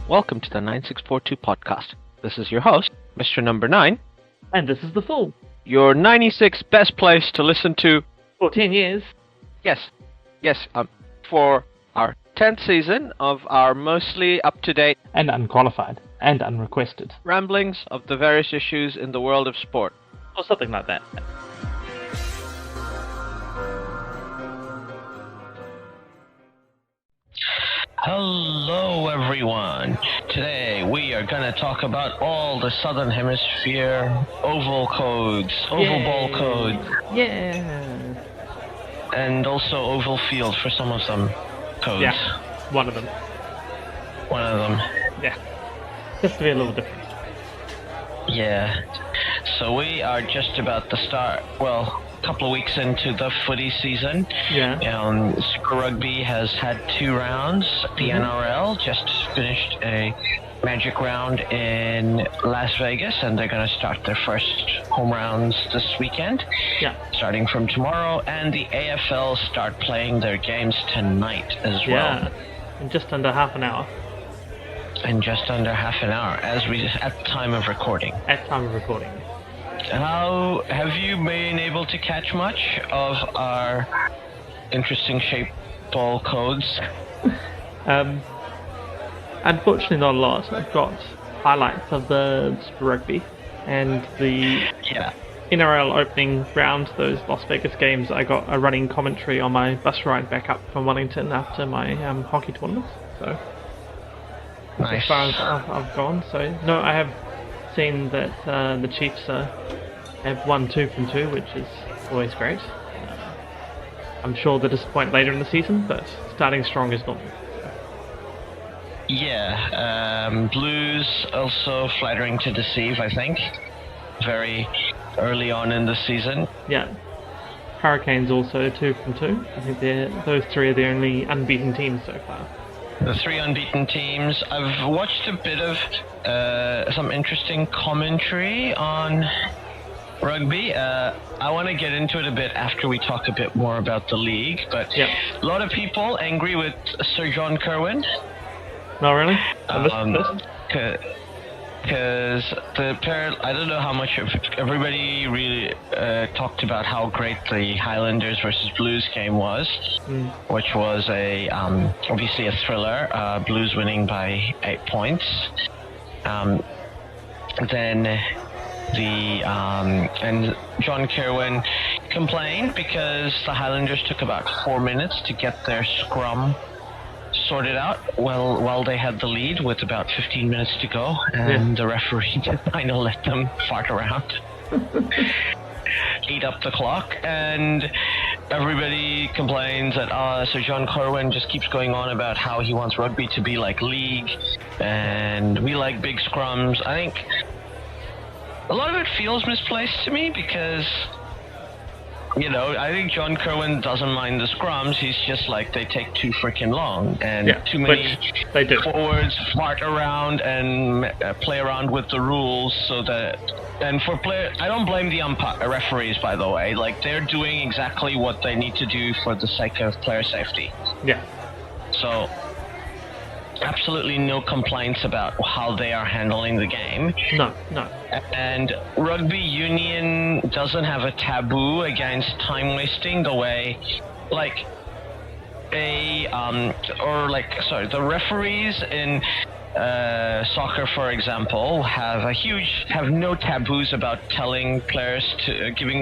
welcome to the 9642 podcast. This is your host, Mr. NumberNine. And this is The Fool. Your 96 best place to listen to... For 10 years. Yes, for our 10th season of our mostly up-to-date... And unqualified. And unrequested. ramblings of the various issues in the world of sport. Or something like that. Hello everyone! Today we are going to talk about all the Southern Hemisphere oval codes, oval ball codes, Yeah. and also oval field for some of them codes. Yeah, one of them. One of them. Yeah. Just to be a little different. Yeah. So we are just about to start, well, a couple of weeks into the footy season. Yeah. Super Rugby has had 2 rounds. The NRL just finished a magic round in Las Vegas, and they're going to start their first home rounds this weekend. Yeah. Starting from tomorrow, and the AFL start playing their games tonight as well. Yeah. In just under half an hour. In just under half an hour, at the time of recording. At time of recording. How have you been able to catch much of our interesting shape ball codes? Unfortunately not a lot. I've got highlights of the Super Rugby and the NRL opening round, those Las Vegas games. I got a running commentary on my bus ride back up from Wellington after my hockey tournament. So Nice. as far as I've gone. So no, I have seen that the Chiefs have won 2 from 2, which is always great. I'm sure they'll disappoint later in the season, but starting strong is normal. Yeah, Blues also flattering to deceive, I think. Very early on in the season. Yeah. Hurricanes also 2 from 2. I think those 3 are the only unbeaten teams so far. The 3 unbeaten teams. I've watched a bit of some interesting commentary on rugby. I want to get into it a bit after we talk a bit more about the league, but Yeah. a lot of people angry with Sir John Kerwin. Not really? I missed this? Because I don't know how much of everybody really talked about how great the Highlanders versus Blues game was, which was obviously a thriller. Blues winning by 8 points. Then and John Kerwin complained because the Highlanders took about 4 minutes to get their scrum sorted out while they had the lead with about 15 minutes to go, and the referee just kind of let them fart around. Eat up the clock, and everybody complains that Sir John Kerwin just keeps going on about how he wants rugby to be like league, and we like big scrums. I think a lot of it feels misplaced to me because, I think John Kerwin doesn't mind the scrums. He's just like, they take too freaking long, and too many forwards fart around and play around with the rules. And for players, I don't blame the referees, by the way. Like, they're doing exactly what they need to do for the sake of player safety. Yeah. So, absolutely no complaints about how they are handling the game. No. And rugby union doesn't have a taboo against time wasting the way, the referees in soccer, for example, have no taboos about giving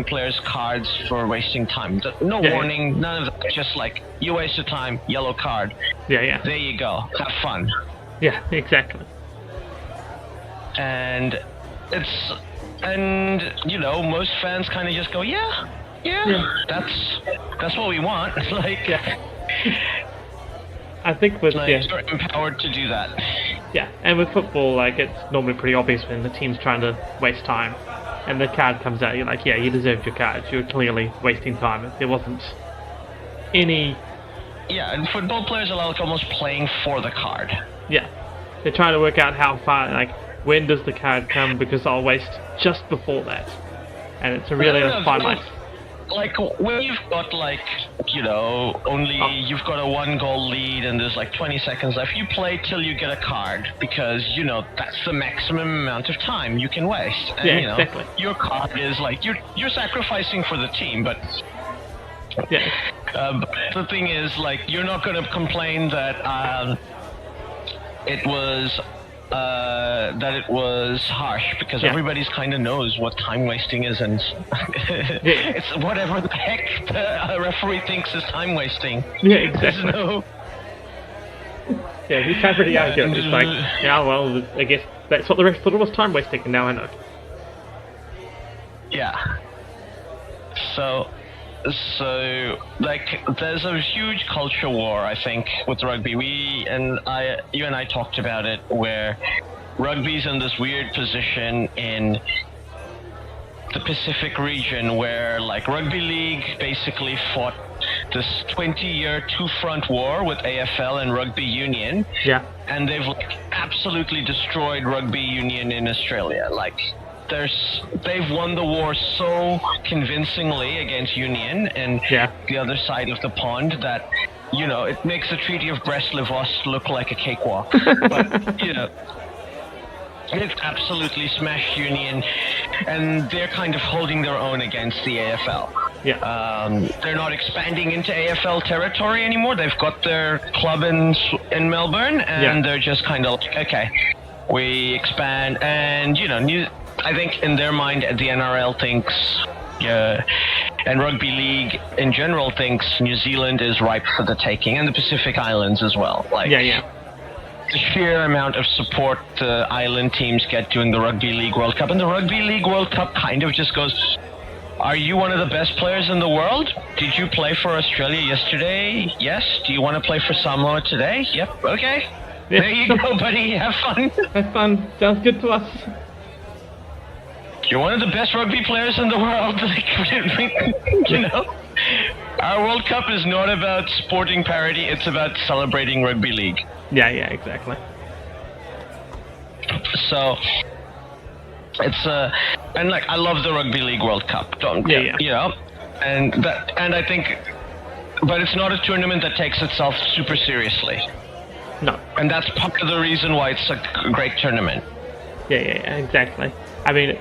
players cards for wasting time. No warning, none of that. Just like, you wasted time, yellow card. Yeah. There you go. Have fun. Yeah, exactly. And most fans kind of just go, yeah, that's what we want. I think with you're empowered to do that. Yeah, and with football, it's normally pretty obvious when the team's trying to waste time, and the card comes out. You're like, yeah, you deserved your card. You're clearly wasting time. There wasn't any. Yeah, and football players are almost playing for the card. Yeah, they're trying to work out how far, when does the card come? Because I'll waste just before that, and it's a really fine line. like when you've got like, you've got a 1-goal lead and there's like 20 seconds left, you play till you get a card because that's the maximum amount of time you can waste. And exactly. Your card is like you're sacrificing for the team, but yeah. The thing is, like, you're not going to complain that it was harsh because everybody's kind of knows what time wasting is, and it's whatever the heck the referee thinks is time wasting. Yeah, exactly. Yeah, he can't really argue. It's like, well, I guess that's what the ref thought it was time wasting, and now I know. Yeah. So, like, there's a huge culture war, I think, with rugby. You and I talked about it, where rugby's in this weird position in the Pacific region where, like, rugby league basically fought this 20-year two-front war with AFL and rugby union. Yeah. And they've, like, absolutely destroyed rugby union in Australia. Like, they've won the war so convincingly against Union and the other side of the pond that, it makes the Treaty of Brest-Litovsk look like a cakewalk. But, they've absolutely smashed Union, and they're kind of holding their own against the AFL. Yeah. They're not expanding into AFL territory anymore. They've got their club in Melbourne, and they're just kind of like, okay, we expand, and, I think in their mind, the NRL thinks, and rugby league in general thinks New Zealand is ripe for the taking, and the Pacific Islands as well. Like, the sheer amount of support the island teams get during the Rugby League World Cup, and the Rugby League World Cup kind of just goes, are you one of the best players in the world? Did you play for Australia yesterday? Yes. Do you want to play for Samoa today? Yep. Okay. Yeah. There you go, buddy. Have fun. Have fun. Sounds good to us. You're one of the best rugby players in the world. Our World Cup is not about sporting parity, it's about celebrating rugby league. Yeah, exactly. So, it's and like, I love the Rugby League World Cup, and I think, but it's not a tournament that takes itself super seriously. No. And that's part of the reason why it's a great tournament. Yeah, exactly. I mean,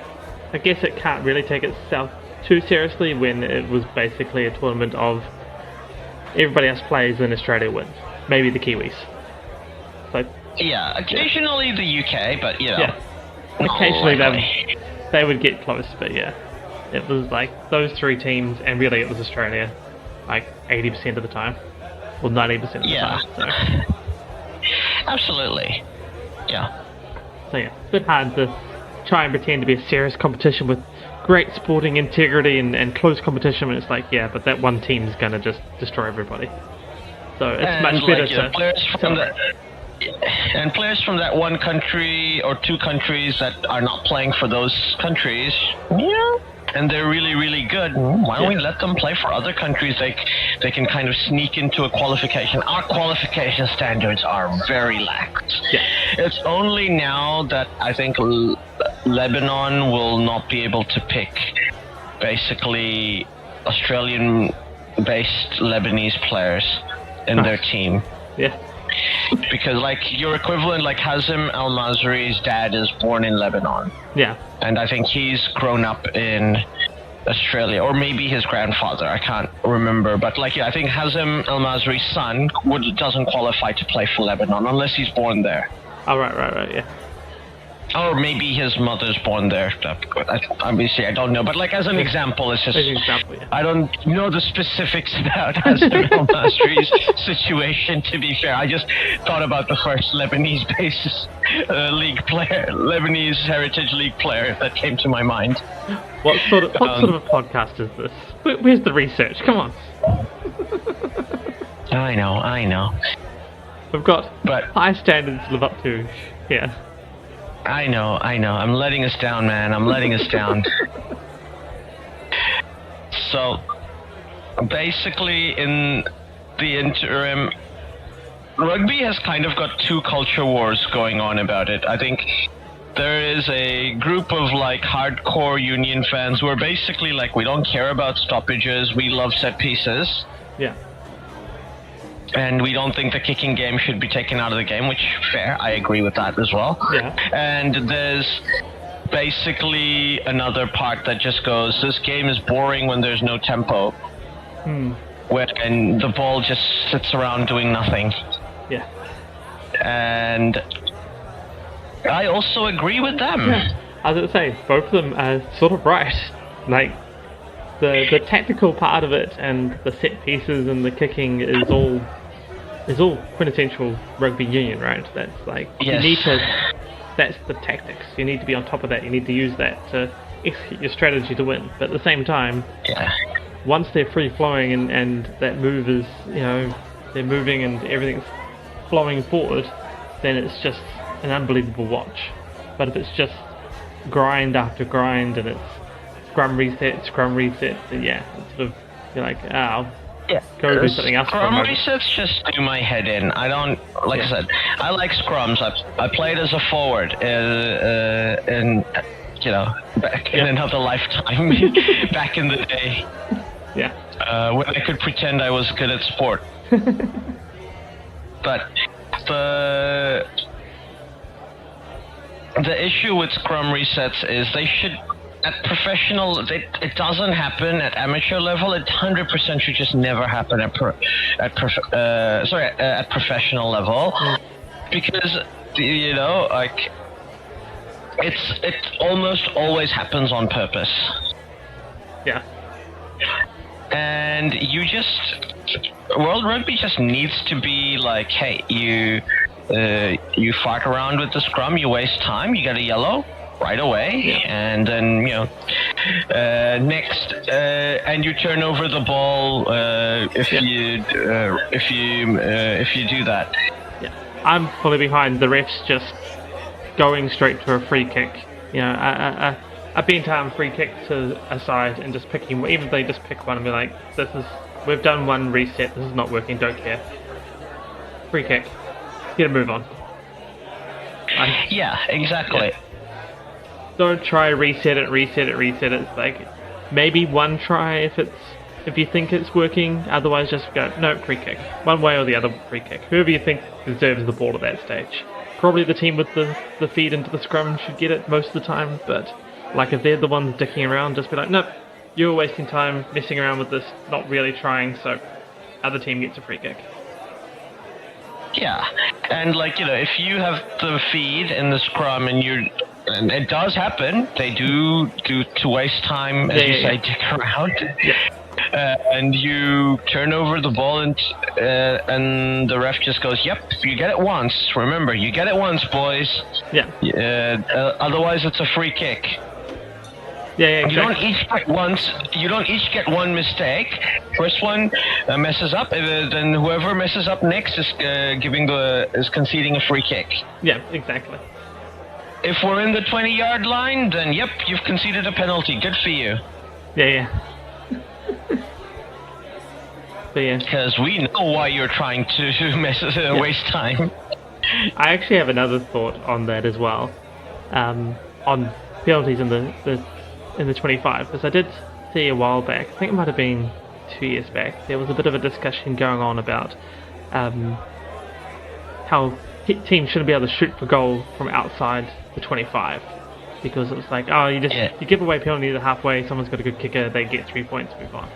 I guess it can't really take itself too seriously when it was basically a tournament of everybody else plays and Australia wins. Maybe the Kiwis. So, yeah, occasionally the UK, but occasionally they would get close, but it was like those three teams, and really it was Australia, like 80% of the time, or 90% of the time. So. Absolutely. Yeah. So it's a bit hard to try and pretend to be a serious competition with great sporting integrity and close competition when it's like, but that one team's gonna just destroy everybody. So it's much better to players from that one country or two countries that are not playing for those countries, and they're really, really good. Why don't we let them play for other countries? They can kind of sneak into a qualification. Our qualification standards are very lax. Yeah. It's only now that I think Lebanon will not be able to pick basically Australian-based Lebanese players in their team. Yeah. Because, like, your equivalent, like Hazem Al-Masri's dad is born in Lebanon. Yeah. And I think he's grown up in Australia, or maybe his grandfather, I can't remember. But, like, I think Hazem Al-Masri's son doesn't qualify to play for Lebanon unless he's born there. Oh, right, yeah. Or maybe his mother's born there. Obviously, I don't know. But, like, as an example, it's just... I don't know the specifics about Hazem Al-Masri's situation, to be fair. I just thought about the first Lebanese-based league player, Lebanese Heritage League player that came to my mind. What sort of a podcast is this? Where's the research? Come on. I know. We've got high standards to live up to here. I know. I'm letting us down, man. I'm letting us down. So, basically, in the interim, rugby has kind of got two culture wars going on about it. I think there is a group of like hardcore Union fans who are basically like, we don't care about stoppages, we love set pieces. Yeah. And we don't think the kicking game should be taken out of the game, which, fair, I agree with that as well. Yeah. And there's basically another part that just goes, this game is boring when there's no tempo. When the ball just sits around doing nothing. Yeah. And I also agree with them. Yeah. I was going to say, both of them are sort of right. Like, the tactical part of it and the set pieces and the kicking is all quintessential rugby union, right? That's like, yes. You need to, that's the tactics. You need to be on top of that. You need to use that to execute your strategy to win. But at the same time, once they're free flowing and that move is, they're moving and everything's flowing forward, then it's just an unbelievable watch. But if it's just grind after grind and it's scrum reset, then it's sort of, you're like, go do something else. Scrum resets just do my head in. I don't, I said, I like scrums. I played as a forward back in another lifetime, back in the day. Yeah. When I could pretend I was good at sport. But the issue with scrum resets is they should, at professional, it doesn't happen at amateur level. It 100% should just never happen at professional level, because it almost always happens on purpose. Yeah. And World Rugby just needs to be like, hey, you fart around with the scrum, you waste time, you get a yellow right away, and then next, and you turn over the ball if you do that. Yeah, I'm fully behind the refs just going straight to a free kick. A bent-arm free kick to a side and just picking, even if they just pick one and be like, we've done one reset, this is not working, don't care. Free kick. Get a move on. Yeah, exactly. Yeah. Don't try reset it. It's like, maybe one try if you think it's working, otherwise just go, no, free kick. One way or the other, free kick. Whoever you think deserves the ball at that stage. Probably the team with the feed into the scrum should get it most of the time, but like if they're the ones dicking around, just be like, nope, you're wasting time messing around with this, not really trying, so other team gets a free kick. Yeah, and if you have the feed in the scrum and it does happen, they do to waste time, as you say, dick around. Yeah. And you turn over the ball and the ref just goes, yep, you get it once. Remember, you get it once, boys. Yeah. Otherwise, it's a free kick. Yeah, exactly. You don't each get one mistake. First one messes up, then whoever messes up next is conceding a free kick. Yeah, exactly. If we're in the 20-yard line, then yep, you've conceded a penalty. Good for you. Yeah. But yeah. Because we know why you're trying to waste time. I actually have another thought on that as well, on penalties in the 25, because I did see a while back, I think it might have been 2 years back, there was a bit of a discussion going on about how teams shouldn't be able to shoot for goal from outside the 25, because it was like, you give away penalties at halfway, someone's got a good kicker, they get 3 points, move on.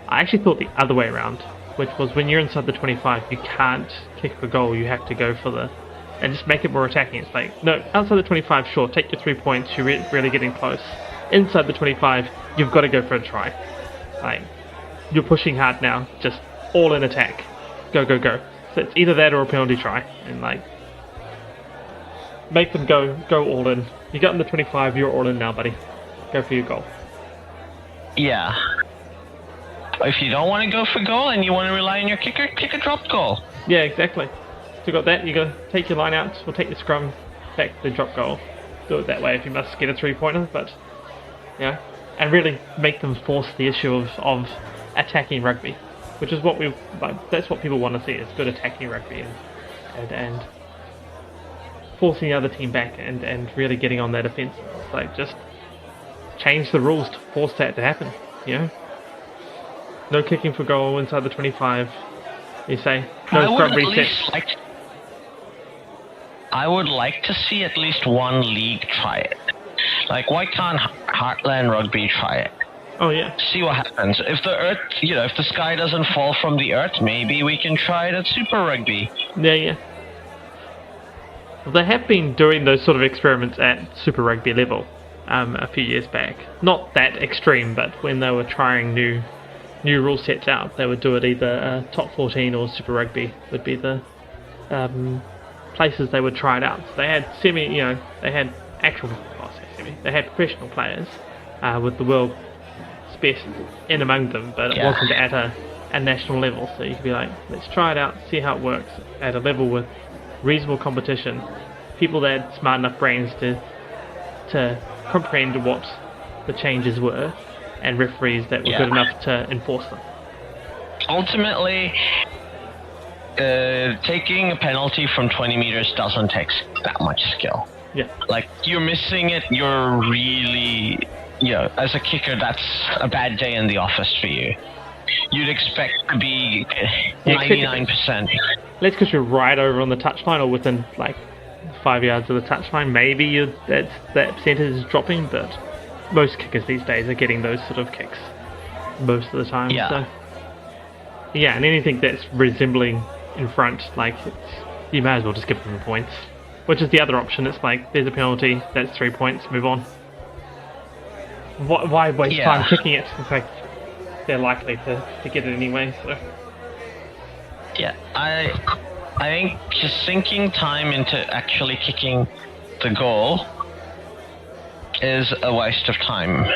I actually thought the other way around, which was when you're inside the 25, you can't kick for goal, you have to go for and just make it more attacking. It's like, no, outside the 25, sure, take your 3 points, you're really getting close. Inside the 25, you've got to go for a try. Like, you're pushing hard now, just all in attack. Go. So it's either that or a penalty try. And make them go all in. You got in the 25, you're all in now, buddy. Go for your goal. Yeah. If you don't want to go for goal and you want to rely on your kicker, kick a dropped goal. Yeah, exactly. So you got that, you got to take your line out, or take your scrum back to the drop goal. Do it that way if you must get a 3-pointer, but and really make them force the issue of attacking rugby, which is what that's what people want to see, is good attacking rugby, and forcing the other team back and really getting on that offensive. It's like, just change the rules to force that to happen, you know? No kicking for goal inside the 25, you say. No scrum reset. I would like to see at least one league try it. Like, why can't Heartland Rugby try it? Oh, yeah. See what happens. If the earth, if the sky doesn't fall from the earth, maybe we can try it at Super Rugby. Yeah. Well, they have been doing those sort of experiments at Super Rugby level a few years back. Not that extreme, but when they were trying new rule sets out, they would do it either top 14 or Super Rugby would be the places they would try it out. So they had they had they had professional players with the world's best in among them, but it wasn't at a national level. So you could be like, let's try it out, see how it works at a level with reasonable competition, people that had smart enough brains to comprehend what the changes were, and referees that were good enough to enforce them. Ultimately, taking a penalty from 20 meters doesn't take that much skill. Yeah. Like, you're missing it, you're really, as a kicker, that's a bad day in the office for you. You'd expect to be 99%. Let's because you're right over on the touchline or within, 5 yards of the touchline. Maybe that percentage is dropping, but most kickers these days are getting those sort of kicks most of the time. Yeah. So, yeah, and anything that's resembling in front, you may as well just give them the points. Which is the other option. It's like, there's a penalty, that's 3 points, move on. Why waste time kicking it? In fact, they're likely to get it anyway, so... Yeah, I think just sinking time into actually kicking the goal is a waste of time.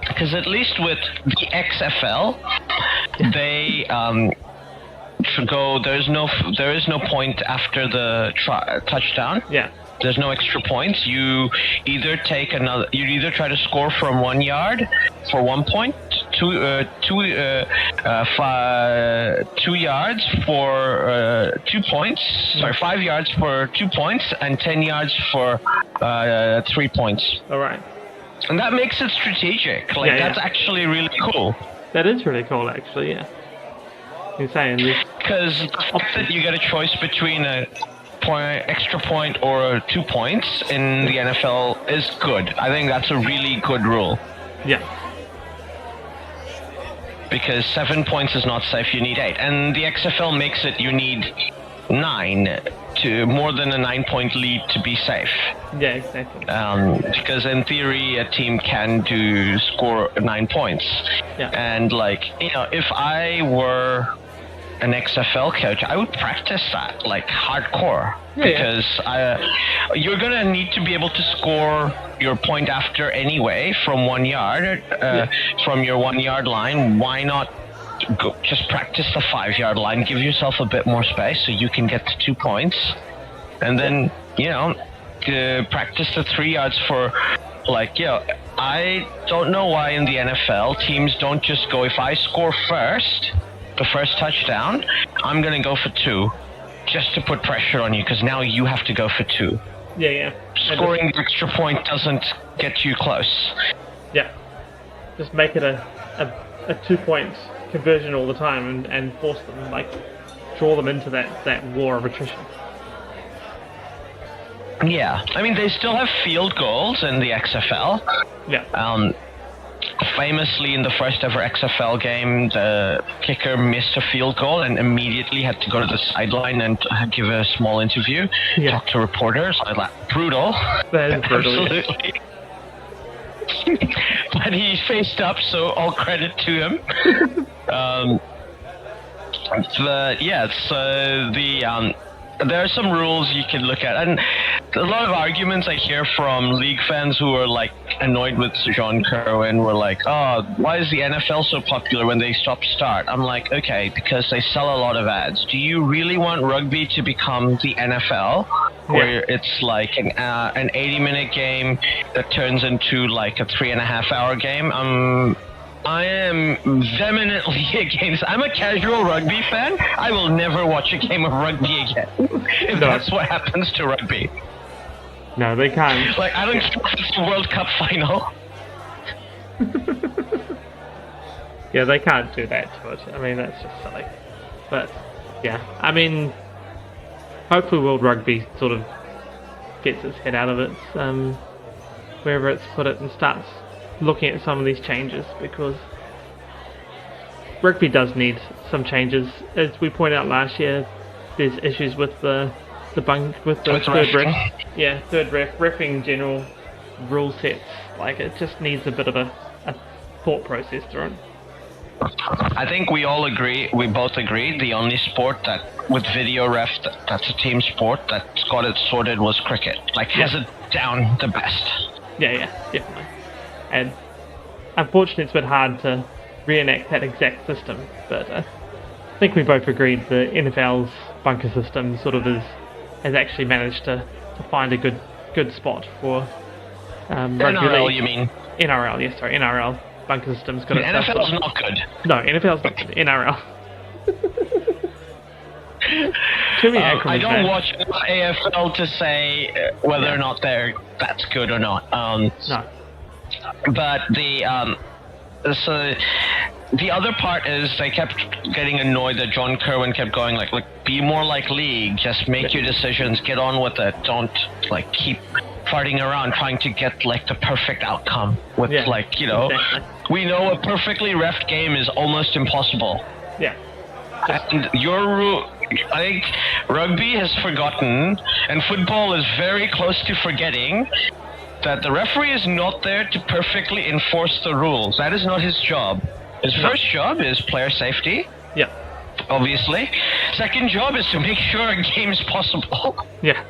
Because at least with the XFL, they there is no point after the touchdown. Yeah. There's no extra points. You either try to score from 1 yard for 1 point, 2 yards for 2 points. Sorry, 5 yards for 2 points, and 10 yards for 3 points. All right. And that makes it strategic. That's actually really cool. That is really cool, actually. Yeah. You're saying this because the fact that you get a choice between a extra point or 2 points in the NFL is good. I think that's a really good rule. Yeah. Because 7 points is not safe, you need 8. And the XFL makes it you need 9 to more than a 9-point lead to be safe. Yeah, exactly. Because in theory, a team can score 9 points. Yeah. And if I were an XFL coach, I would practice that hardcore, because you're gonna need to be able to score your point after anyway from 1 yard, from your 1 yard line. Why not just practice the 5 yard line, give yourself a bit more space so you can get to 2 points, and then practice the 3 yards for I don't know why in the NFL teams don't just go, if I score the first touchdown, I'm gonna go for 2, just to put pressure on you, because now you have to go for 2. Yeah. Scoring the extra point doesn't get you close. Yeah. Just make it a 2 points conversion all the time and force them, draw them into that war of attrition. Yeah. I mean, they still have field goals in the XFL. Yeah. Famously, in the first ever XFL game, the kicker missed a field goal and immediately had to go to the sideline and give a small interview, talk to reporters. Brutal. That is brutal. Absolutely. But he faced up, so all credit to him. There are some rules you can look at, and a lot of arguments I hear from league fans who are annoyed with John Kerwin were oh, why is the NFL so popular when they stop-start? I'm okay, because they sell a lot of ads. Do you really want rugby to become the NFL, where it's an 80-minute game that turns into a 3.5-hour game? I am vehemently against. I'm a casual rugby fan. I will never watch a game of rugby again if that's what happens to rugby. No, they can't. Like, I don't care if it's the World Cup final. Yeah, they can't do that to it. I mean, that's just silly. But, yeah, I mean, hopefully World Rugby sort of gets its head out of it, wherever it's put it, and starts looking at some of these changes, because rugby does need some changes. As we pointed out last year, there's issues with the third ref. Yeah, third reffing in general, rule sets. Like, it just needs a bit of a thought process through it. I think we both agree, the only sport that, with video ref, that's a team sport that's got it sorted was cricket. Like, has it down the best. Yeah, definitely. And unfortunately it's been hard to reenact that exact system, but I think we both agreed the NFL's bunker system sort of has actually managed to find a good spot for rugby NRL, league. you mean? NRL, yes, sorry, NRL. Bunker system's got NFL's not good. No, NFL's not good. NRL. Too many acronyms. I don't watch AFL to say whether or not that's good or not. No. But so the other part is they kept getting annoyed that John Kerwin kept going like, be more like league, just make your decisions, get on with it, don't like keep farting around trying to get like the perfect outcome with exactly. We know a perfectly reffed game is almost impossible. Yeah. And your rule, I think rugby has forgotten, and football is very close to forgetting, that the referee is not there to perfectly enforce the rules. That is not his job. His first job is player safety. Yeah. Obviously. Second job is to make sure a game is possible. Yeah.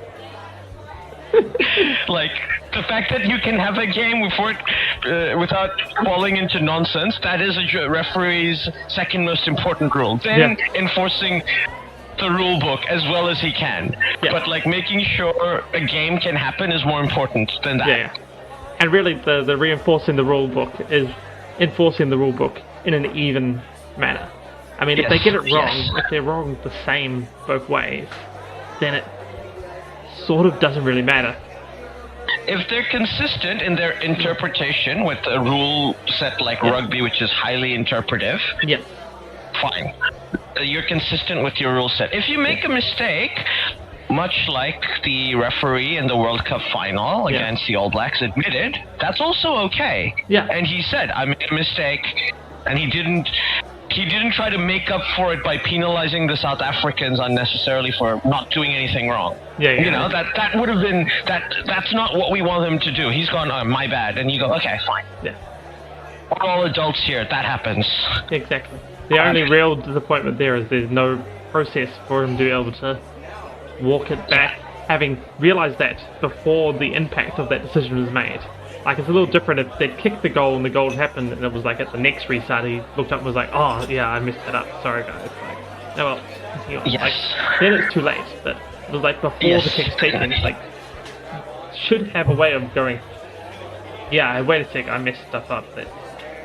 Like, the fact that you can have a game without falling into nonsense, that is a referee's second most important rule. Then enforcing the rule book as well as he can. Yeah. But like making sure a game can happen is more important than that. Yeah. And really the reinforcing the rule book is enforcing the rule book in an even manner. I mean, if they get it wrong, if they're wrong the same both ways, then it sort of doesn't really matter. If they're consistent in their interpretation with a rule set like rugby, which is highly interpretive, fine. You're consistent with your rule set. If you make a mistake, much like the referee in the World Cup final against the All Blacks admitted, that's also okay. Yeah. And he said, I made a mistake, and he didn't try to make up for it by penalizing the South Africans unnecessarily for not doing anything wrong. That would have been that's not what we want him to do. He's gone, oh, my bad, and you go, okay, fine. Yeah. We're all adults here, that happens. Exactly. The only real disappointment there is there's no process for him to be able to walk it back, having realised that before the impact of that decision was made. Like, it's a little different if they'd kicked the goal and the goal happened and it was like at the next restart he looked up and was like, oh yeah, I messed it up, sorry guys. Like, no, well, continue on. Yes. Like, then it's too late, but it was like before the kick's taken, like, should have a way of going, yeah, wait a sec, I messed stuff up,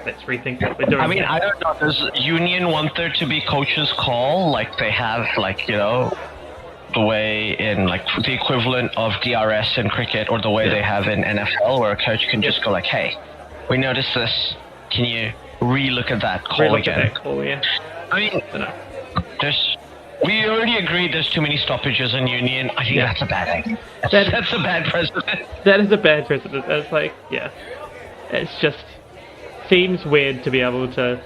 let's rethink what we're doing. I mean, I don't know, does Union want there to be coach's call, like they have, like, the way in, like, the equivalent of DRS in cricket, or the way they have in NFL, where a coach can just go like, hey, we noticed this, can you re-look at that call again? At that call, yeah. I mean, we already agreed there's too many stoppages in Union. I think that's a bad thing. That's a bad precedent. That is a bad precedent. It's like, it's just seems weird to be able to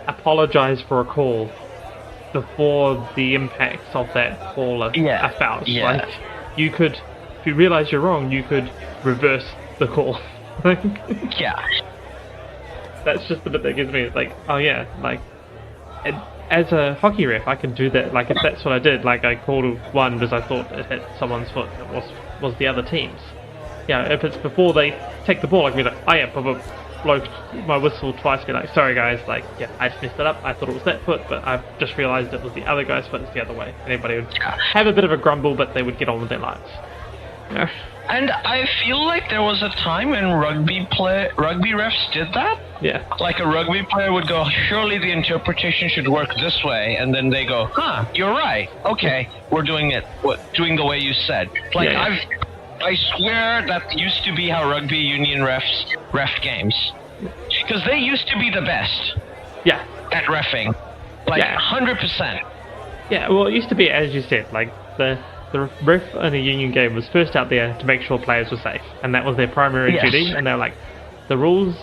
apologise for a call before the impacts of that call are felt. Yeah. Like, you could, if you realise you're wrong, you could reverse the call. Yeah. That's just the bit that gives me, like, oh yeah, like, as a hockey ref, I can do that. Like, if that's what I did, like, I called one because I thought it hit someone's foot, it was the other team's. Yeah, if it's before they take the ball, I can be like, oh yeah, blow my whistle twice, be like, sorry guys, like, yeah, I just messed it up, I thought it was that foot, but I've just realised it was the other guy's foot, it's the other way. Anybody would have a bit of a grumble, but they would get on with their lives. And I feel like there was a time when rugby refs did that. Yeah. Like a rugby player would go, surely the interpretation should work this way, and then they go, you're right. Okay, we're doing the way you said. Like I swear that used to be how rugby union refs ref games, because they used to be the best. Yeah. At reffing, like 100%. Yeah. Well, it used to be, as you said, like the ref in a union game was first out there to make sure players were safe, and that was their primary duty. And they're like, the rules,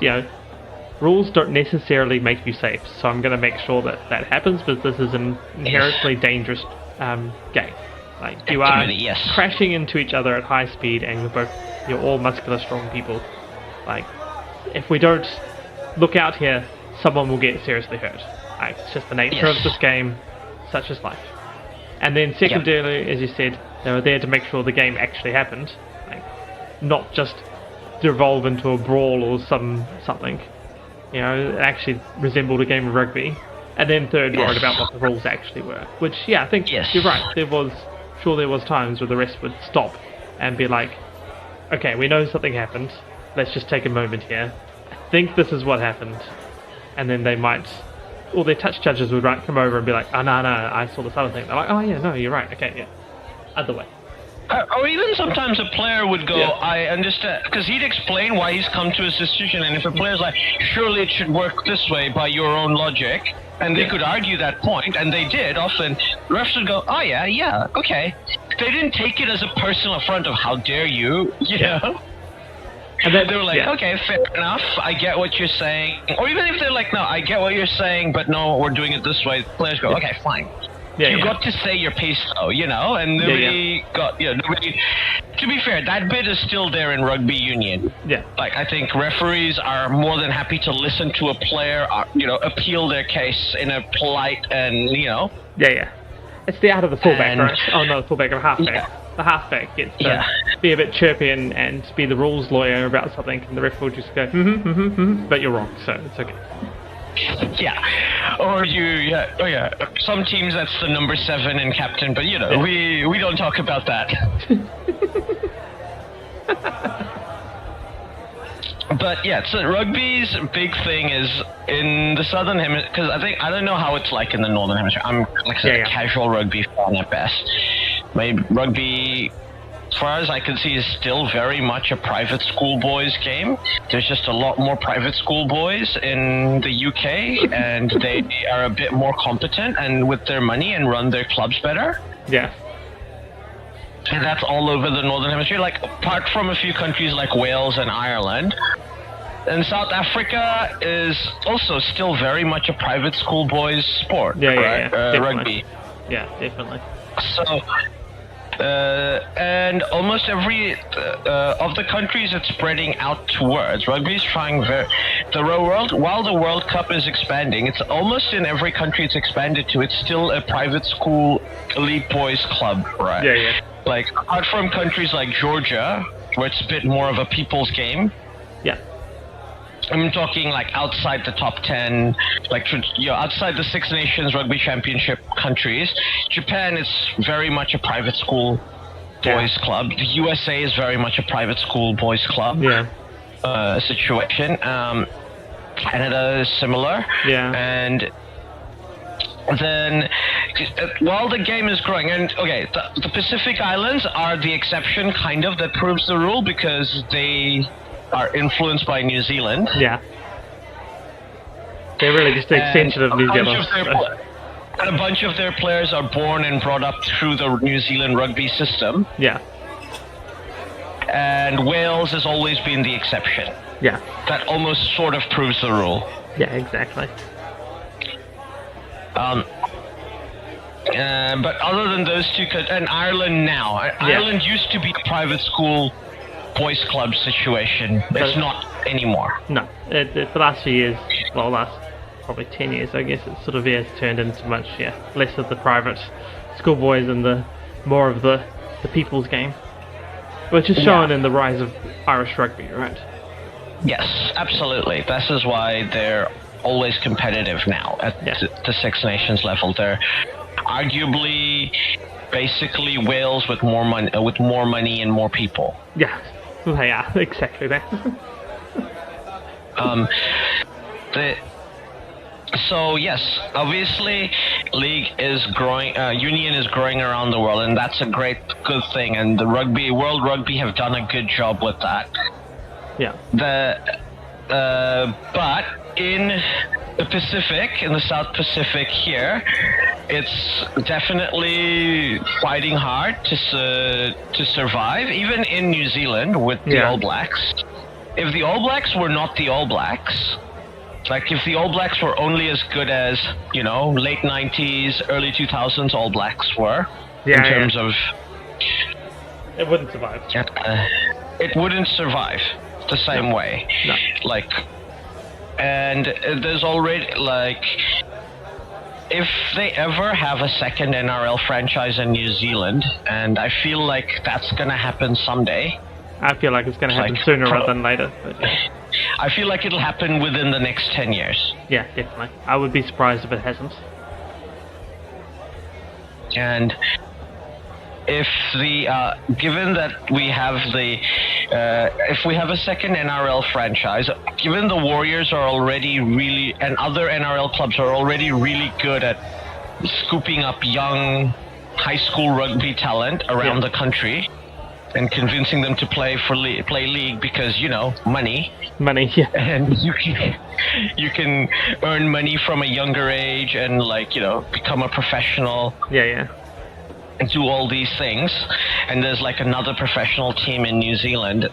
rules don't necessarily make you safe, so I'm going to make sure that happens, because this is an inherently dangerous game. Like, you are crashing into each other at high speed, and you're all muscular, strong people. Like, if we don't look out here, someone will get seriously hurt. Like, it's just the nature of this game, such as life. And then secondarily, as you said, they were there to make sure the game actually happened, like, not just devolve into a brawl or something. It actually resembled a game of rugby. And then third, worried about what the rules actually were. Which, I think you're right. There was times where the rest would stop and be like, okay, we know something happened. Let's just take a moment here. I think this is what happened. And then they might... Or their touch judges would come over and be like, oh, no, I saw this other thing. They're like, oh, yeah, no, you're right. Okay, yeah. Other way. Or even sometimes a player would go, I understand, because he'd explain why he's come to his decision, and if a player's like, surely it should work this way by your own logic, and they could argue that point, and they did often, refs would go, oh, yeah, okay. They didn't take it as a personal affront of, how dare you, know? And then they were like, okay, fair enough, I get what you're saying. Or even if they're like, no, I get what you're saying, but no, we're doing it this way. Players go, okay, fine. You got to say your piece, though, and nobody nobody... To be fair, that bit is still there in rugby union. Yeah. Like, I think referees are more than happy to listen to a player, appeal their case in a polite and, Yeah. It's the art of the fullback, right? Oh, no, the fullback of halfback. Yeah. The halfback gets to be a bit chirpy and be the rules lawyer about something, and the ref will just go, but you're wrong, so it's okay. Yeah, or some teams that's the number 7 and captain, but we don't talk about that. But so rugby's big thing is in the southern hemisphere, because I don't know how it's like in the northern hemisphere. I'm like I said, a casual rugby fan at best. Maybe rugby, as far as I can see, is still very much a private school boys game. There's just a lot more private school boys in the UK, and they are a bit more competent and with their money and run their clubs better. Yeah. And that's all over the Northern Hemisphere, like apart from a few countries like Wales and Ireland. And South Africa is also still very much a private school boys sport, rugby. Yeah, definitely. So... and almost every of the countries it's spreading out towards. Rugby is trying while the World Cup is expanding, it's almost in every country it's expanded to, it's still a private school elite boys club, right? Yeah. Like, apart from countries like Georgia, where it's a bit more of a people's game. Yeah. I'm talking like outside the top 10, like outside the Six Nations Rugby Championship countries. Japan is very much a private school boys club. The USA is very much a private school boys club situation. Canada is similar. Yeah. And then while the game is growing, and the Pacific Islands are the exception kind of that proves the rule, because they are influenced by New Zealand. Yeah. They're really just an extension of New Zealand. And a bunch of their players are born and brought up through the New Zealand rugby system. Yeah. And Wales has always been the exception. Yeah. That almost sort of proves the rule. Yeah, exactly. But other than those two, and Ireland now. Ireland used to be a private school boys club situation. It's not anymore. No. For the last few years, last probably 10 years, I guess, it's sort of turned into much, less of the private schoolboys and more of the people's game. Which is shown in the rise of Irish rugby, right? Yes, absolutely. This is why they're always competitive now at the Six Nations level. They're arguably basically Wales with more money and more people. Yeah, they are exactly that. So yes, obviously, league is growing. Union is growing around the world, and that's a good thing. And the World Rugby have done a good job with that. Yeah. But in the Pacific, in the South Pacific here, it's definitely fighting hard to survive. Even in New Zealand with the All Blacks, if the All Blacks were not the All Blacks. Like, if the All Blacks were only as good as, late 90s, early 2000s All Blacks were, in terms of... It wouldn't survive. It wouldn't survive the same way. No. Like, and there's already, if they ever have a second NRL franchise in New Zealand, and I feel like that's going to happen someday. I feel like it's going to happen sooner rather than later. But I feel like it'll happen within the next 10 years. Yeah, definitely. I would be surprised if it hasn't. And if given that we have if we have a second NRL franchise, given the Warriors are already really, and other NRL clubs are already really good at scooping up young high school rugby talent around the country, and convincing them to play league because money, yeah. and you can earn money from a younger age and become a professional. And do all these things, and there's another professional team in New Zealand.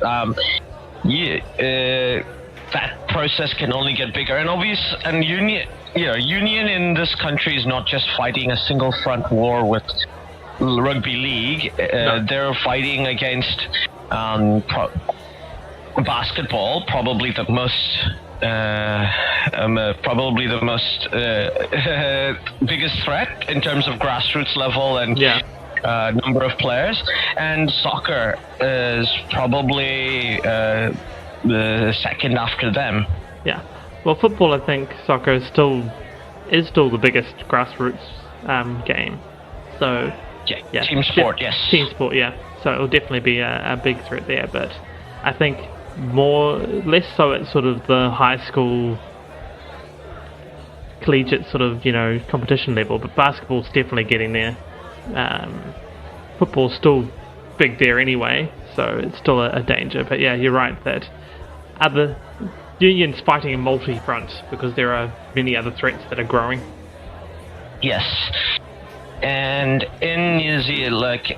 That process can only get bigger, and Union in this country is not just fighting a single front war with rugby league. They're fighting against basketball, probably the most biggest threat in terms of grassroots level and number of players, and soccer is probably the second after them. Yeah, well, football, I think soccer is still the biggest grassroots game. So team sport, team sport, so it'll definitely be a big threat there. But I think less so at sort of the high school collegiate sort of competition level, but basketball's definitely getting there. Football's still big there anyway, so it's still a danger. But you're right that other Union's fighting a multi-front because there are many other threats that are growing. Yes, and in New Zealand,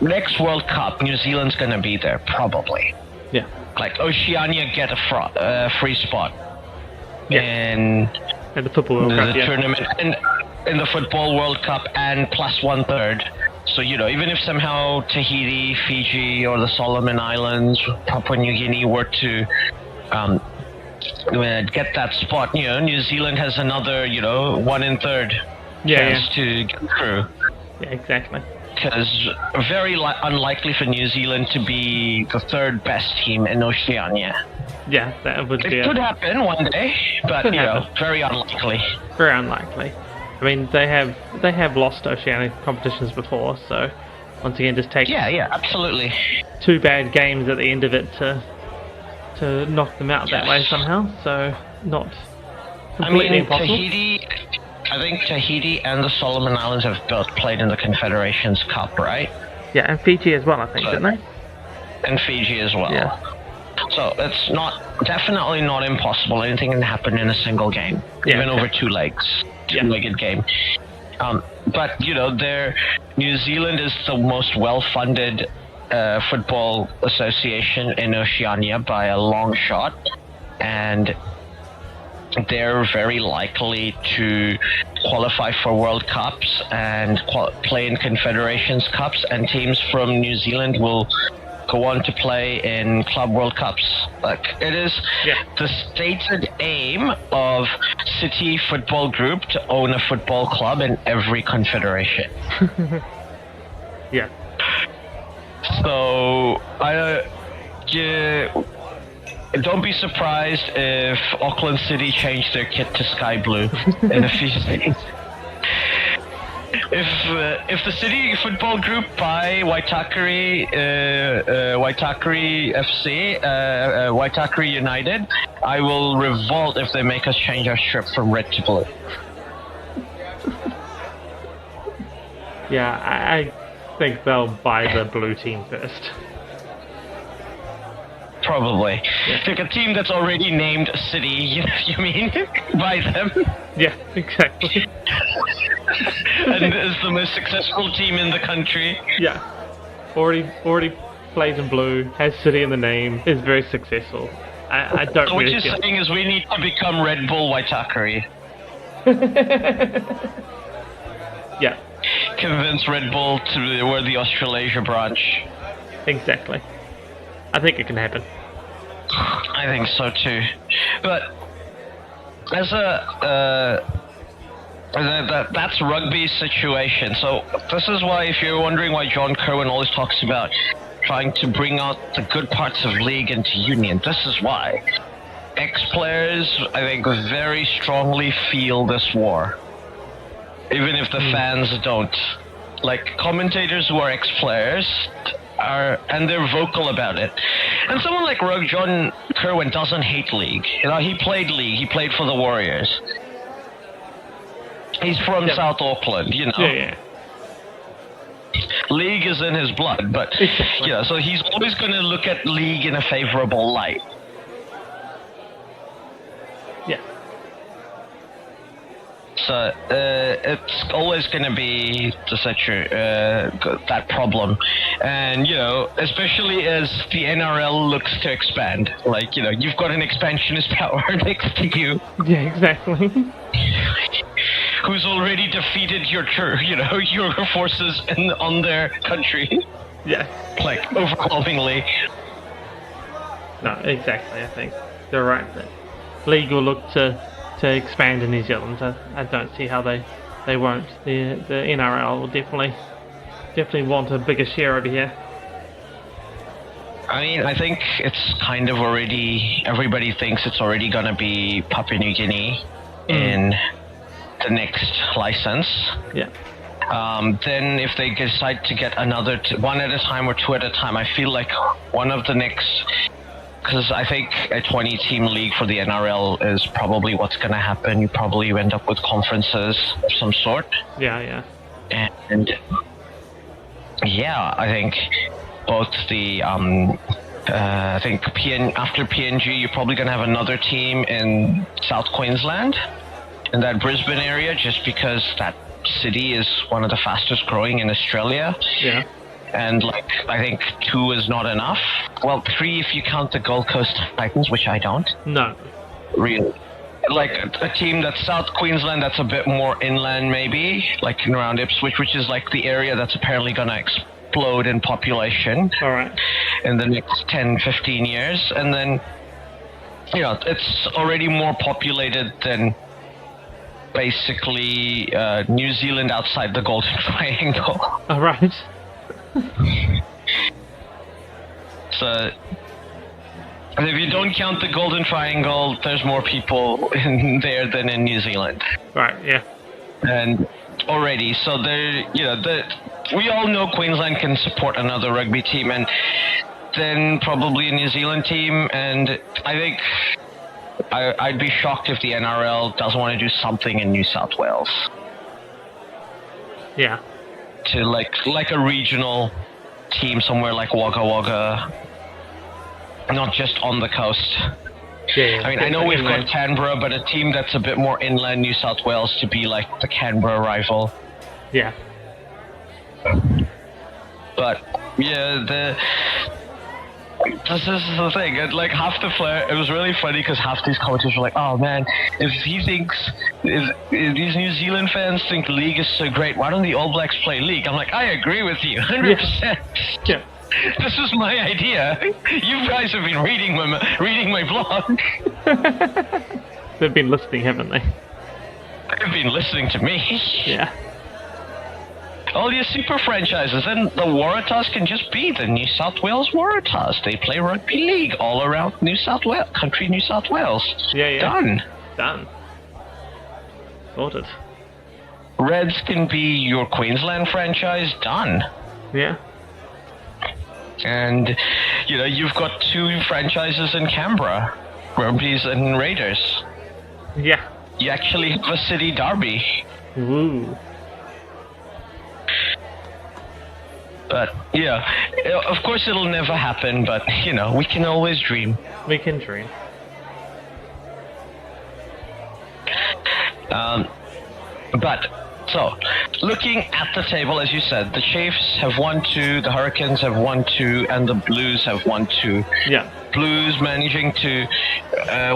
next World Cup, New Zealand's gonna be there probably. Yeah. Oceania get a free spot. And the football World Cup, tournament, and in the football World Cup, and plus 1/3. So even if somehow Tahiti, Fiji, or the Solomon Islands, Papua New Guinea were to get that spot, New Zealand has another 1/3 chance to get through. Yeah, exactly. Because very unlikely for New Zealand to be the third best team in Oceania. Yeah, that would be. It could happen one day, but very unlikely. Very unlikely. I mean, they have lost Oceanic competitions before, so once again, just take absolutely 2 bad games at the end of it to knock them out that way somehow. So not completely impossible. I think Tahiti and the Solomon Islands have both played in the Confederations Cup, right? Yeah, and Fiji as well, I think, didn't they? And Fiji as well. Yeah. So it's definitely not impossible. Anything can happen in a single game, even over 2 legs, 2-legged game. But New Zealand is the most well-funded football association in Oceania by a long shot, and they're very likely to qualify for World Cups and play in Confederations Cups, and teams from New Zealand will go on to play in Club World Cups. It is the stated aim of City Football Group to own a football club in every confederation. Yeah. So don't be surprised if Auckland City changed their kit to sky blue in a few days. if the City Football Group buy Waitakere FC, Waitakere United, I will revolt if they make us change our strip from red to blue. Yeah, I think they'll buy the blue team first. Probably. Yeah. Like a team that's already named City, you mean? Buy them? Yeah, exactly. And is the most successful team in the country. Yeah. Already plays in blue, has City in the name, is very successful. I don't so really what you're saying is we need to become Red Bull Waitakere. Yeah. Convince Red Bull to we're the Australasia branch. Exactly. I think it can happen. I think so too. But as that's rugby's situation. So this is why, if you're wondering why John Kerwin always talks about trying to bring out the good parts of league into union, this is why. Ex-players, I think, very strongly feel this war. Even if the fans don't. Like, commentators who are ex-players and they're vocal about it. And someone like John Kerwin doesn't hate league. You know, he played league. He played for the Warriors. He's from South Auckland, you know. Yeah. League is in his blood, but yeah, so he's always going to look at league in a favorable light. Yeah. So it's always going to be such that problem, and you know, especially as the NRL looks to expand. Like, you know, you've got an expansionist power next to you. Yeah, exactly. Who's already defeated your forces on their country. Yeah. Like, overwhelmingly. No, exactly. I think they're right. League will look to expand in New Zealand. I don't see how they won't. The NRL will definitely want a bigger share over here. I mean, I think it's kind of already, everybody thinks it's already going to be Papua New Guinea in the next license. Yeah. Then if they decide to get another one at a time or two at a time, I feel like one of the next, because I think a 20-team league for the NRL is probably what's going to happen. You probably end up with conferences of some sort. Yeah. And yeah, I think both the I think after PNG, you're probably going to have another team in South Queensland, in that Brisbane area, just because that city is one of the fastest growing in Australia. Yeah. And like, I think 2 is not enough. Well, 3 if you count the Gold Coast Titans, which I don't. No. Really. Like a team that's South Queensland, that's a bit more inland maybe, like around Ipswich, which is like the area that's apparently going to explode in population. All right. In the next 10, 15 years. And then, you know, it's already more populated than basically New Zealand outside the Golden Triangle. All right. So, if you don't count the Golden Triangle, there's more people in there than in New Zealand. Right, yeah. And already, so there, you know, we all know Queensland can support another rugby team, and then probably a New Zealand team, and I think I'd be shocked if the NRL doesn't want to do something in New South Wales. Yeah. To like a regional team somewhere like Wagga Wagga, not just on the coast. Yeah. I mean, I know we've got Canberra, but a team that's a bit more inland New South Wales to be like the Canberra rival. Yeah. But yeah, this is the thing. And like half the player, it was really funny because half these coaches were like, "Oh man, if these New Zealand fans think league is so great, why don't the All Blacks play league?" I'm like, I agree with you, 100%. Yeah. This is my idea. You guys have been reading my blog. They've been listening, haven't they? They've been listening to me. Yeah. All your super franchises, and the Waratahs can just be the New South Wales Waratahs. They play rugby league all around New South Wales, New South Wales. Yeah. Done. Sorted. Reds can be your Queensland franchise done. Yeah. And, you've got 2 franchises in Canberra, Brumbies and Raiders. Yeah. You actually have a city derby. Ooh. But, yeah, of course it'll never happen, but, we can always dream. We can dream. So, looking at the table, as you said, the Chiefs have won 2, the Hurricanes have won 2, and the Blues have won 2. Yeah. Blues managing to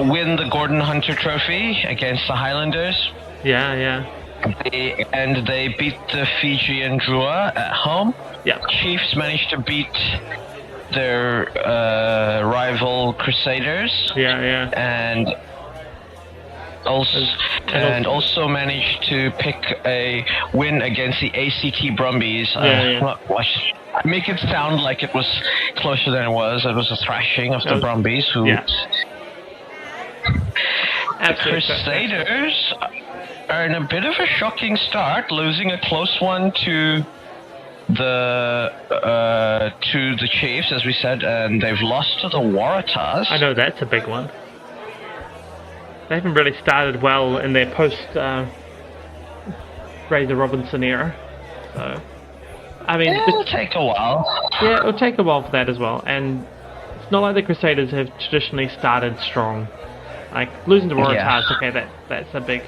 win the Gordon Hunter Trophy against the Highlanders. Yeah. They beat the Fijian Drua at home. Yeah. Chiefs managed to beat their rival Crusaders. Yeah. And also managed to pick a win against the ACT Brumbies. Make it sound like it was closer than it was. It was a thrashing of the Brumbies, who the Crusaders are in a bit of a shocking start, losing a close one to the Chiefs, as we said, and they've lost to the Waratahs. I know that's a big one. They haven't really started well in their post Razor Robinson era, so I mean it'll take a while. Yeah, it'll take a while for that as well, and it's not like the Crusaders have traditionally started strong. Like losing to Waratahs, okay, that's a big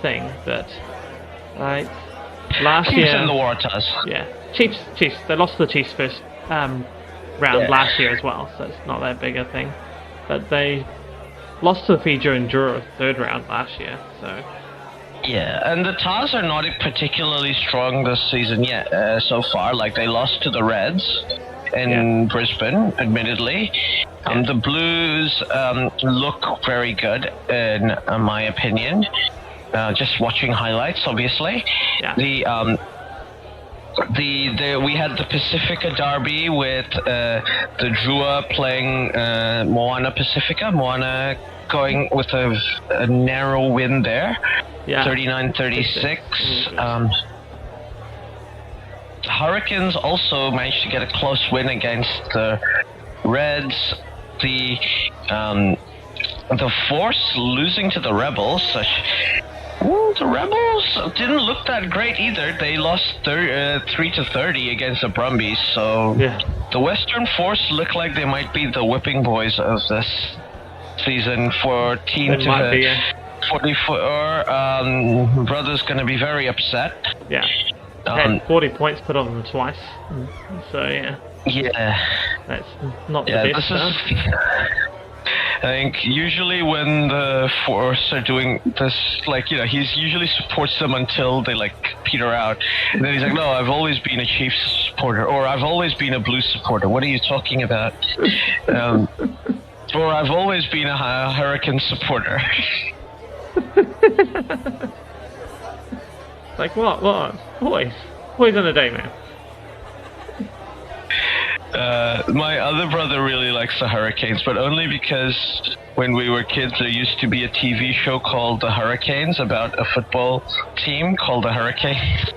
thing, but like last Chiefs year, and the Waratahs. Yeah, Chiefs. They lost to the Chiefs first round last year as well, so it's not that big a thing. But they lost to the Fijian Drua 3rd round last year, so. Yeah, and the Tars are not particularly strong this season yet so far. Like they lost to the Reds in Brisbane, admittedly. The Blues look very good, in my opinion. Just watching highlights, obviously. Yeah. We had the Pacifica Derby with the Drua playing Moana Pacifica. Moana going with a narrow win there, 39-36. Hurricanes also managed to get a close win against the Reds. The Force losing to the Rebels. The Rebels didn't look that great either. They lost 3-30 against the Brumbies. So the Western Force look like they might be the whipping boys of this season. 14-44. Brother's going to be very upset. Yeah. Had 40 points put on them twice. So yeah. Yeah. That's not the best. I think usually when the Force are doing this, he usually supports them until they peter out, and then he's like, "No, I've always been a Chiefs supporter, or I've always been a Blues supporter. What are you talking about?" Or I've always been a Hurricane supporter. Like what? Boys on a day, man. My other brother really likes the Hurricanes, but only because when we were kids there used to be a TV show called The Hurricanes about a football team called the Hurricanes.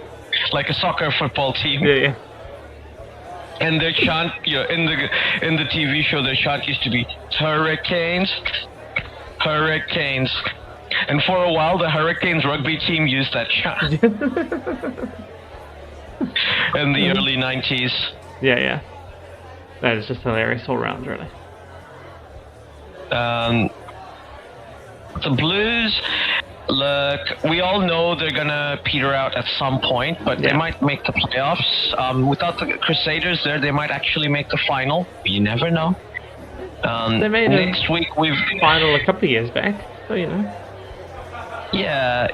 Like a soccer football team. Yeah. And their chant, in the TV show, their chant used to be Hurricanes, Hurricanes. And for a while the Hurricanes rugby team used that chant. In the early 90s. Yeah. That is just hilarious all round, really. The Blues, look, we all know they're gonna peter out at some point, but they might make the playoffs. Without the Crusaders there, they might actually make the final. You never know. They made next week we've final a couple of years back, so you know. Yeah,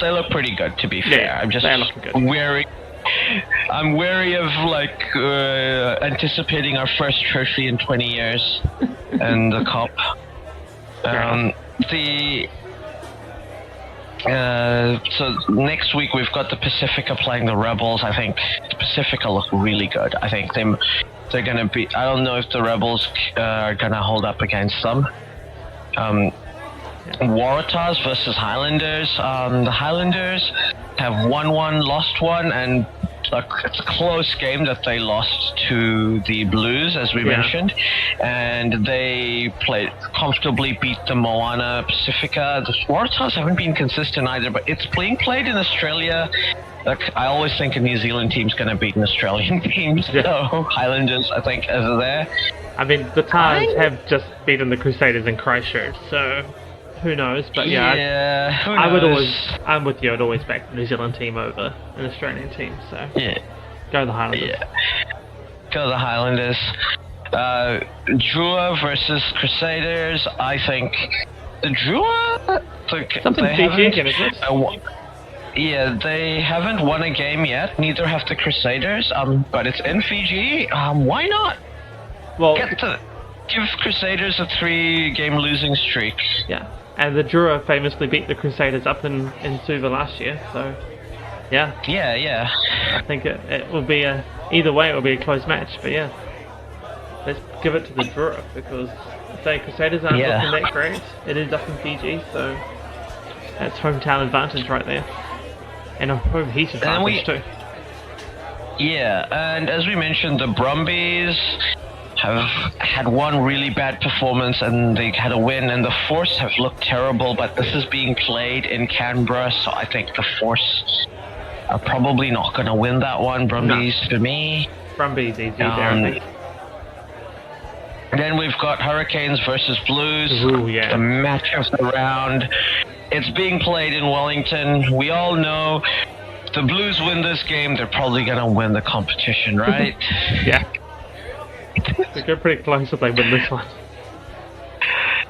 they look pretty good, to be fair. I'm just wary. I'm wary of anticipating our first trophy in 20 years and the cup. So next week we've got the Pacifica playing the Rebels. I think the Pacifica look really good. I think they're gonna be. I don't know if the Rebels are gonna hold up against them. Waratahs versus Highlanders. The Highlanders have won one, lost one, and it's a close game that they lost to the Blues, as we mentioned, and they comfortably beat the Moana Pacifica. The Waratahs haven't been consistent either, but it's being played in Australia. Like, I always think a New Zealand team's going to beat an Australian team, so Highlanders, I think, are there. I mean, the Tars have just beaten the Crusaders in Christchurch, so who knows? But I'm with you. I'd always back the New Zealand team over an Australian team. So go the Highlanders. Yeah. Go the Highlanders. Drua versus Crusaders. I think the Drua. Something Fiji again, isn't it? Yeah, they haven't won a game yet. Neither have the Crusaders. But it's in Fiji. Why not? Well, give Crusaders a 3-game losing streak. Yeah, and the Drua famously beat the Crusaders up in Suva last year, so yeah. I think it will be either way it will be a close match, but yeah. Let's give it to the Drua, because if the Crusaders aren't looking that great, it is up in Fiji, so that's hometown advantage right there. And a home heat advantage too. Yeah, and as we mentioned, the Brumbies have had one really bad performance and they had a win, and the Force have looked terrible, but this is being played in Canberra, so I think the Force are probably not going to win that one. Brumbies for me. Brumbies easy there, I think. Then we've got Hurricanes versus Blues. Ooh, yeah. The match of the round. It's being played in Wellington. We all know the Blues win this game, they're probably going to win the competition, right? Yeah. They go pretty close if they win this one.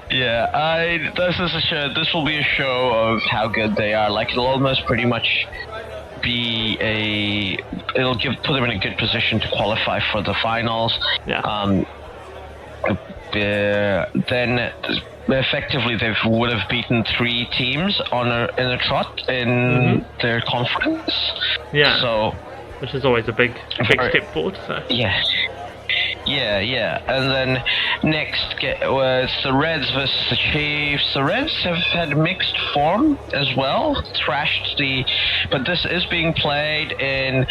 Yeah, this will be a show of how good they are. Like, it'll almost pretty much be it'll put them in a good position to qualify for the finals. Yeah. Then effectively they would have beaten 3 teams in a trot in their conference. Yeah. So, which is always a big step forward. So. Yeah. And then next was the Reds versus the Chiefs. The Reds have had mixed form as well, but this is being played in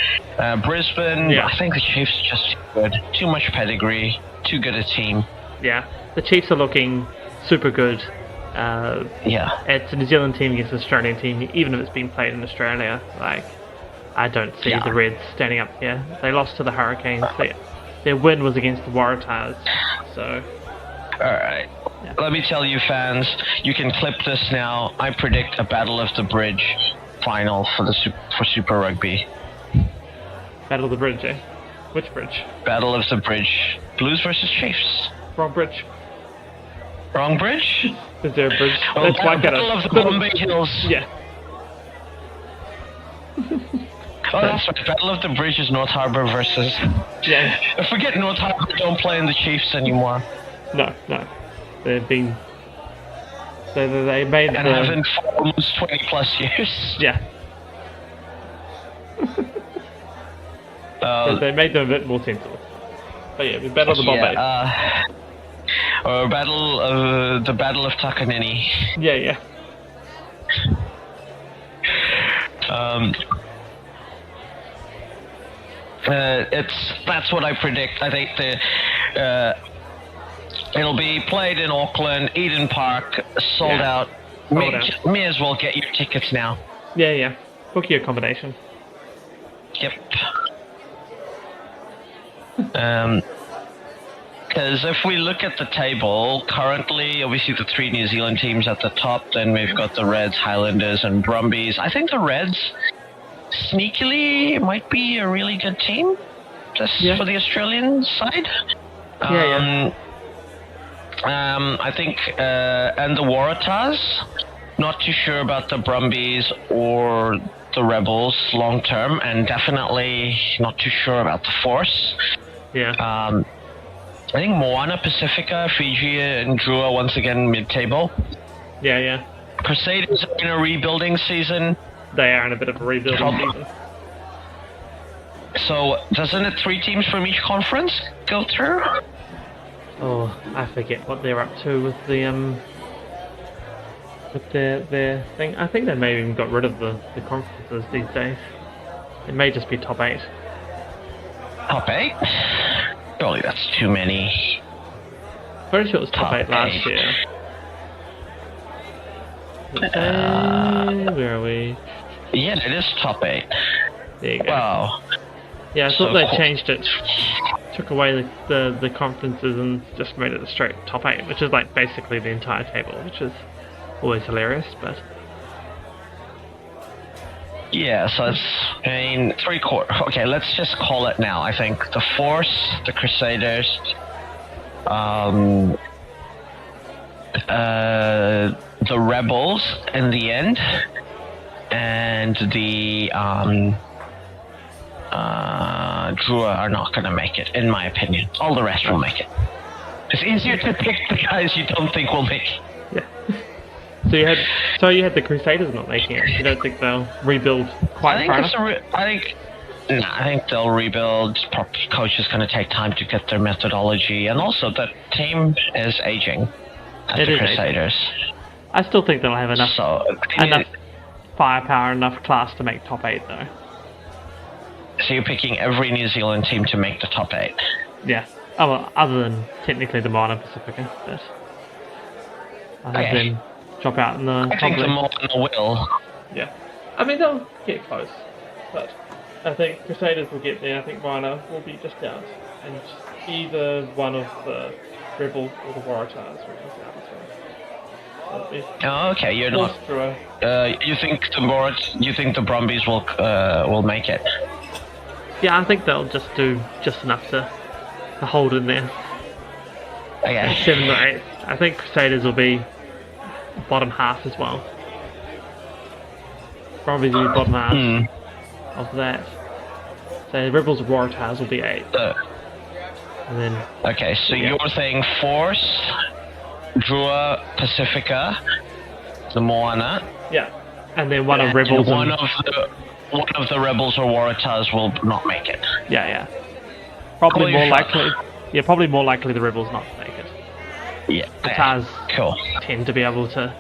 Brisbane. Yeah. I think the Chiefs are just too good. Too much pedigree, too good a team. Yeah, the Chiefs are looking super good. It's a New Zealand team against an Australian team, even if it's been played in Australia. Like, I don't see the Reds standing up here. They lost to the Hurricanes. Their win was against the Waratahs, so... Alright. Yeah. Let me tell you, fans, you can clip this now. I predict a Battle of the Bridge final for Super Rugby. Battle of the Bridge, eh? Which bridge? Battle of the Bridge. Blues versus Chiefs. Wrong bridge. Wrong bridge? Is there a bridge? Oh, Battle of the Bombay Hills. Yeah. Oh, that's right. Battle of the Bridge is North Harbour versus... Yeah. I forget North Harbour don't play in the Chiefs anymore. No. They've been... They made and haven't for almost 20 plus years. Yeah. They made them a bit more sensible. But yeah, we Battle of the Bombay. Or the Battle of Takanini. Yeah. That's what I predict. I think it'll be played in Auckland, Eden Park, sold out. May as well get your tickets now. Yeah. Book your accommodation. Yep. Because if we look at the table, currently, obviously the 3 New Zealand teams at the top, then we've got the Reds, Highlanders, and Brumbies. I think the Reds sneakily might be a really good team for the Australian side. I think, and the Waratahs, not too sure about the Brumbies or the Rebels long term, and definitely not too sure about the Force. Yeah. I think Moana Pacifica, Fiji, and Drua once again mid-table. Yeah. Crusaders are in a rebuilding season. They are in a bit of a rebuilding season. So, doesn't it 3 teams from each conference go through? Oh, I forget what they're up to with the With their thing, I think they may have even got rid of the conferences these days. It may just be top 8. Top 8? Surely that's too many. Pretty sure it was top 8 last year. Where are we? Yeah, it is top 8. There you go. Wow. Yeah, I thought they changed it. Took away the conferences and just made it a straight top 8, which is like basically the entire table, which is always hilarious, but... Yeah, so it's, 3/4. Okay, let's just call it now. I think the Force, the Crusaders, the Rebels in the end, and the Drua are not going to make it, in my opinion. All the rest will make it. It's easier to pick the guys you don't think will make it. Yeah. So you had the Crusaders not making it. You don't think they'll rebuild quite far enough? I think they'll rebuild. Coach is going to take time to get their methodology, and also the team is aging. At the Crusaders. Aging. I still think they'll have enough firepower, enough class to make top 8, though. So you're picking every New Zealand team to make the top 8? Yeah. Oh, well, other than technically the Moana Pacifica, but I have them drop out in the I think the Moana will. Yeah. I mean, they'll get close, but I think Crusaders will get there. I think Moana will be just out, and either one of the Rebel or the Waratahs will be out as well. Oh, okay. You're not. You think the Brumbies will make it? Yeah, I think they'll just do just enough to hold in there. Okay. 7 or 8. I think Crusaders will be bottom half as well. Brumbies will be bottom half of that. So the Rebels or Waratahs will be 8. And then. Okay, so you're saying Force, Drua, Pacifica, the Moana. Yeah, and then one of Rebels. One of the Rebels or Waratahs will not make it. Yeah. Probably more likely. Yeah, probably more likely the Rebels not to make it. Yeah. Waratahs tend to be able to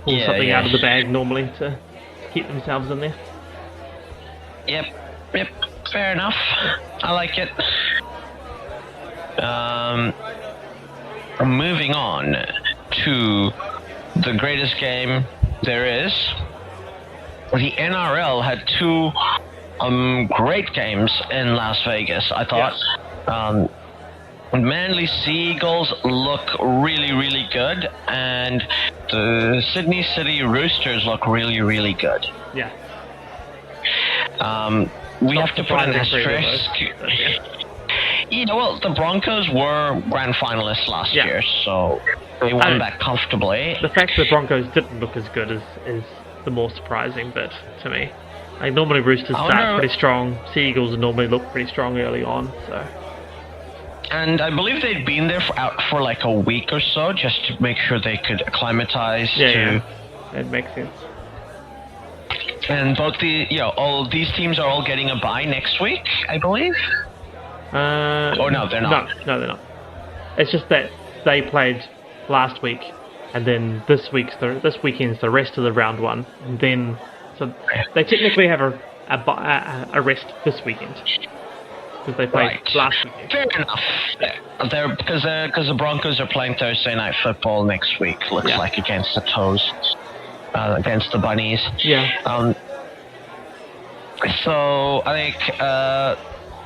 pull something out of the bag normally to keep themselves in there. Yep. Fair enough. I like it. Moving on to the greatest game there is. The NRL had 2 great games in Las Vegas, I thought. Yes. Manly Seagulls look really, really good, and the Sydney City Roosters look really, really good. Yeah. We have to put an asterisk. Well, the Broncos were grand finalists last year, so they won that comfortably. The fact that the Broncos didn't look as good is the more surprising bit to me. Like, normally Roosters start pretty strong. Seagulls normally look pretty strong early on, so. And I believe they'd been there out for like a week or so, just to make sure they could acclimatize to. Yeah, it makes sense. And both all these teams are all getting a bye next week, I believe. No, they're not. No, they're not. It's just that they played last week, and then this weekend's the rest of the round 1, and then so they technically have a rest this weekend because they played last weekend. Fair enough. They're because the Broncos are playing Thursday night football next week. Looks like against the Toes, against the Bunnies. Yeah. So I think.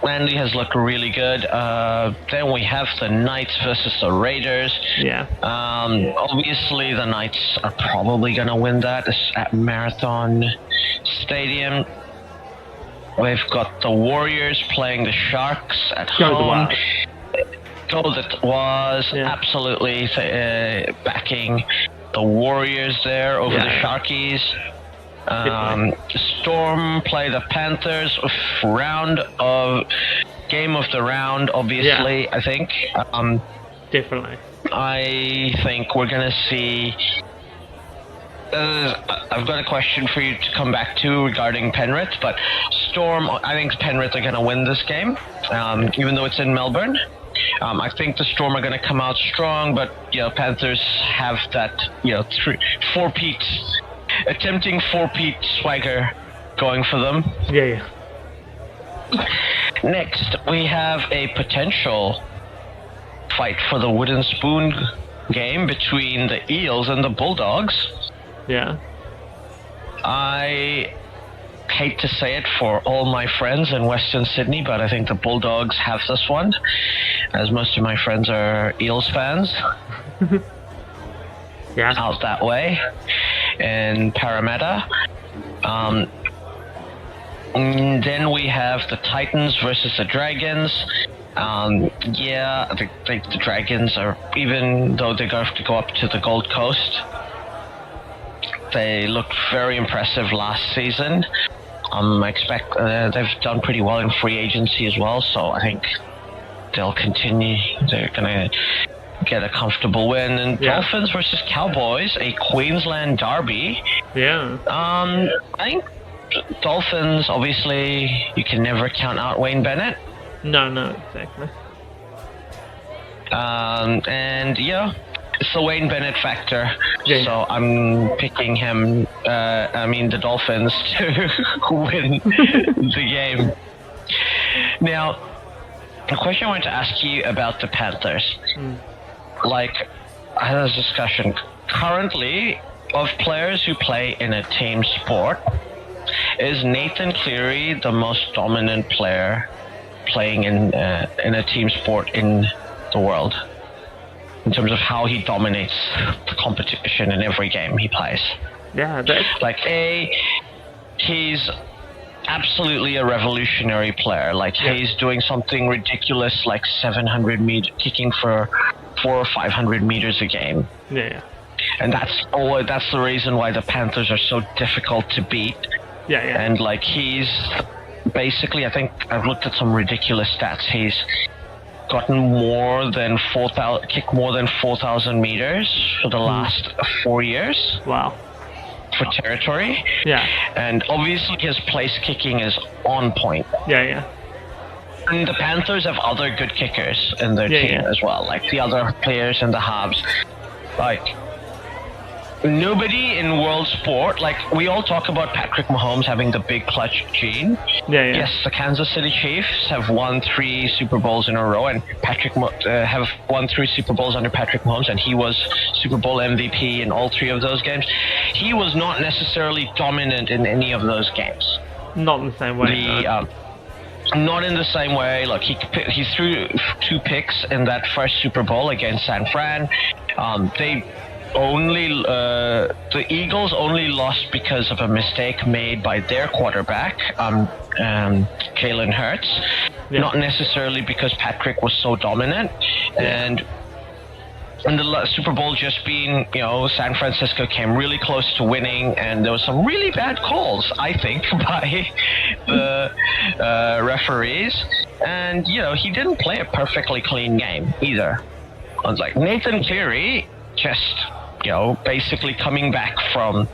Manly has looked really good. Then we have the Knights versus the Raiders. Yeah. Obviously, the Knights are probably going to win that at Marathon Stadium. We've got the Warriors playing the Sharks at home. That was absolutely backing the Warriors there over the Sharkies. Storm play the Panthers, game of the round, obviously. I think definitely. I think we're gonna see. I've got a question for you to come back to regarding Penrith, but Storm, I think Penrith are gonna win this game, even though it's in Melbourne. I think the Storm are going to come out strong, but Panthers have that attempting four-peat swagger going for them. Yeah. Next, we have a potential fight for the wooden spoon game between the Eels and the Bulldogs. Yeah. I hate to say it for all my friends in Western Sydney, but I think the Bulldogs have this one, as most of my friends are Eels fans. Yeah. Out that way in Parramatta. Then we have the Titans versus the Dragons. The Dragons are, even though they have to go up to the Gold Coast, they looked very impressive last season. I expect they've done pretty well in free agency as well, so I think they'll continue. They're gonna get a comfortable win. And Dolphins versus Cowboys, a Queensland derby. Yeah. I think Dolphins, obviously, you can never count out Wayne Bennett. No, exactly. It's the Wayne Bennett factor. Yeah. So I'm picking him, the Dolphins to win the game. Now, the question I wanted to ask you about the Panthers. Like, I had this discussion. Currently, of players who play in a team sport, is Nathan Cleary the most dominant player playing in a team sport in the world, in terms of how he dominates the competition in every game he plays? Yeah, that's... Like, he's absolutely a revolutionary player. Like, he's doing something ridiculous, like 700 meter kicking for 400 or 500 meters a game. Yeah. And that's the reason why the Panthers are so difficult to beat. Yeah. And like, he's basically, I think I've looked at some ridiculous stats. He's gotten kicked more than 4,000 meters for the last 4 years. Wow. For territory. Yeah. And obviously his place kicking is on point. Yeah. And the Panthers have other good kickers in their team as well, like the other players in the halves. Like, nobody in world sport, like, we all talk about Patrick Mahomes having the big clutch gene. Yeah. Yes, the Kansas City Chiefs have won 3 Super Bowls in a row, and have won 3 Super Bowls under Patrick Mahomes, and he was Super Bowl MVP in all 3 of those games. He was not necessarily dominant in any of those games. Not in the same way. Not in the same way. Look, he threw 2 picks in that first Super Bowl against San Fran. The Eagles only lost because of a mistake made by their quarterback, Jalen Hurts, not necessarily because Patrick was so dominant. And the Super Bowl just being, San Francisco came really close to winning, and there was some really bad calls, I think, by the referees. And, he didn't play a perfectly clean game either. I was like, Nathan Cleary just, basically coming back from,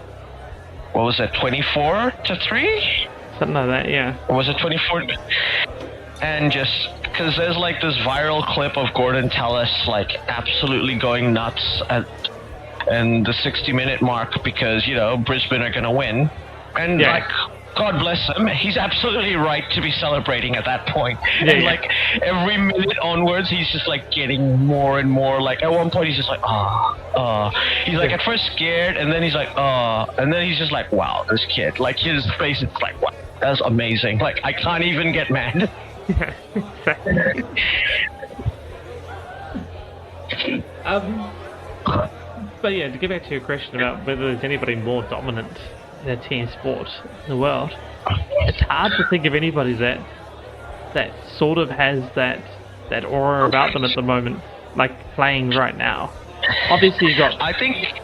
24-3? Something like that, yeah. Or was it 24? And just, because there's like this viral clip of Gordon Tallis like absolutely going nuts in the 60-minute mark because, Brisbane are going to win. And like, God bless him, he's absolutely right to be celebrating at that point. And like, every minute onwards, he's just like getting more and more, like, at one point he's just like, he's like at first scared, and then he's like, and then he's just like, wow, this kid, like, his face is like, wow, that's amazing. Like, I can't even get mad. Yeah, exactly. But yeah, to get back to your question about whether there's anybody more dominant in a team sport in the world, it's hard to think of anybody that sort of has that aura about them at the moment, like playing right now. Obviously, you got. I think,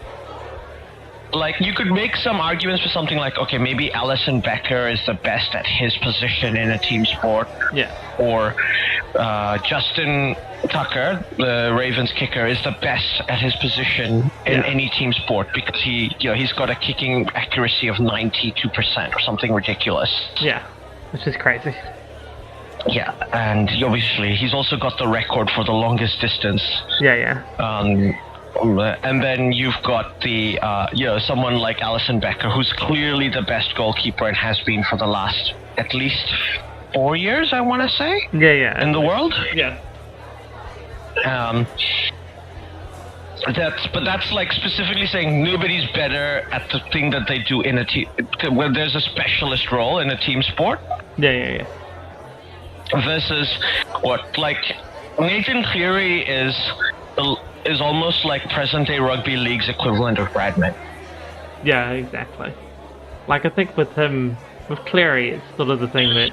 like, you could make some arguments for something like, okay, maybe Alison Becker is the best at his position in a team sport. Yeah. Or Justin Tucker, the Ravens kicker, is the best at his position in any team sport because he's got a kicking accuracy of 92% or something ridiculous. Yeah, which is crazy. Yeah, and obviously he's also got the record for the longest distance. Yeah. And then you've got the, someone like Alison Becker, who's clearly the best goalkeeper and has been for the last at least 4 years, I want to say. Yeah. In the world. Yeah. That's like specifically saying nobody's better at the thing that they do in a team. When there's a specialist role in a team sport. Yeah. Versus what, like, Nathan Cleary is almost like present-day rugby league's equivalent of Bradman. Yeah, exactly. Like, I think with Cleary, it's sort of the thing that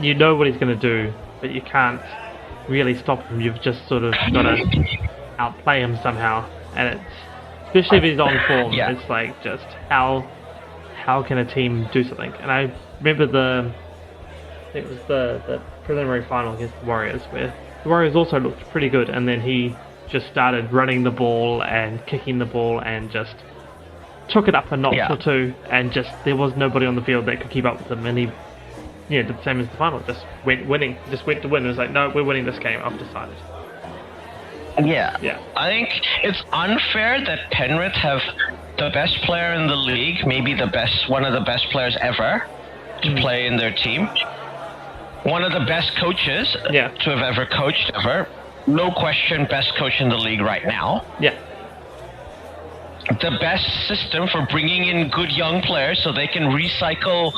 you know what he's going to do, but you can't really stop him. You've just sort of got to outplay him somehow, and it's, especially if he's on form, it's like, just how can a team do something? And I remember it was the preliminary final against the Warriors, where the Warriors also looked pretty good, and then he just started running the ball and kicking the ball and just took it up a notch or two, and just there was nobody on the field that could keep up with him, and he did the same as the final, just went to win. It was like, no, we're winning this game, I've decided. Yeah. I think it's unfair that Penrith have the best player in the league, maybe one of the best players ever to play in their team. One of the best coaches to have ever coached ever. No question, best coach in the league right now. Yeah. The best system for bringing in good young players so they can recycle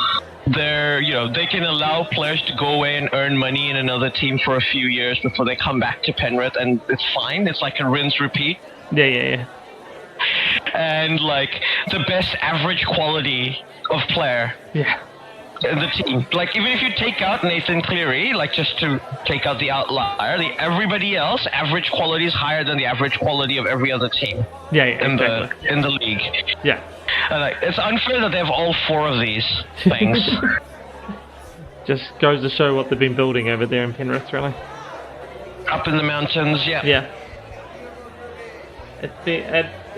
they can allow players to go away and earn money in another team for a few years before they come back to Penrith, and it's fine. It's like a rinse repeat. Yeah. And like the best average quality of player. Yeah. In the team. Like, even if you take out Nathan Cleary, like, just to take out the outlier, everybody else, average quality is higher than the average quality of every other team. Yeah, exactly. In the league. Yeah. And like, it's unfair that they have all four of these things. Just goes to show what they've been building over there in Penrith, really. Up in the mountains, yeah. Yeah.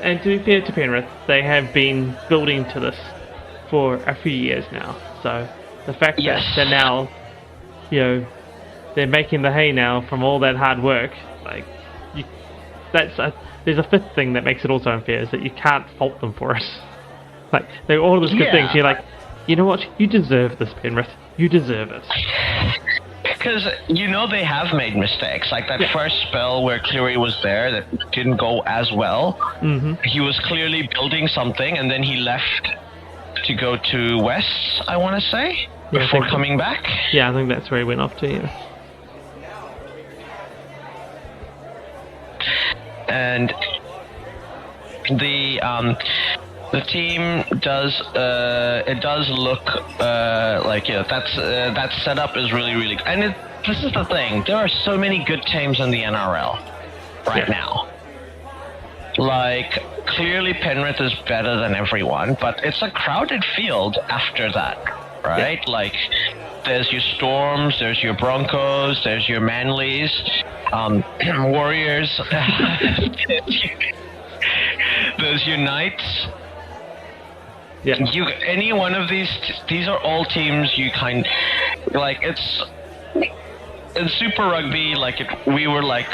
And to be fair to Penrith, they have been building to this for a few years now. So the fact that they're now, they're making the hay now from all that hard work, like, there's a fifth thing that makes it also unfair, is that you can't fault them for it. Like, they're all those good things. You're like, you know what? You deserve this, Penrith. You deserve it. Because, they have made mistakes. Like that first spell where Cleary was there that didn't go as well. Mm-hmm. He was clearly building something, and then he left to go to West, I want to say, before coming back. Yeah, I think that's where he went off to, yeah. And the team does look like that setup is really, really good. And this is the thing, there are so many good teams in the NRL right now. Like, clearly Penrith is better than everyone, but it's a crowded field after that, right? Yeah. Like, there's your Storms, there's your Broncos, there's your Manlys, Warriors, there's your Knights. Yeah. Any one of these are all teams you it's in Super Rugby, we were like,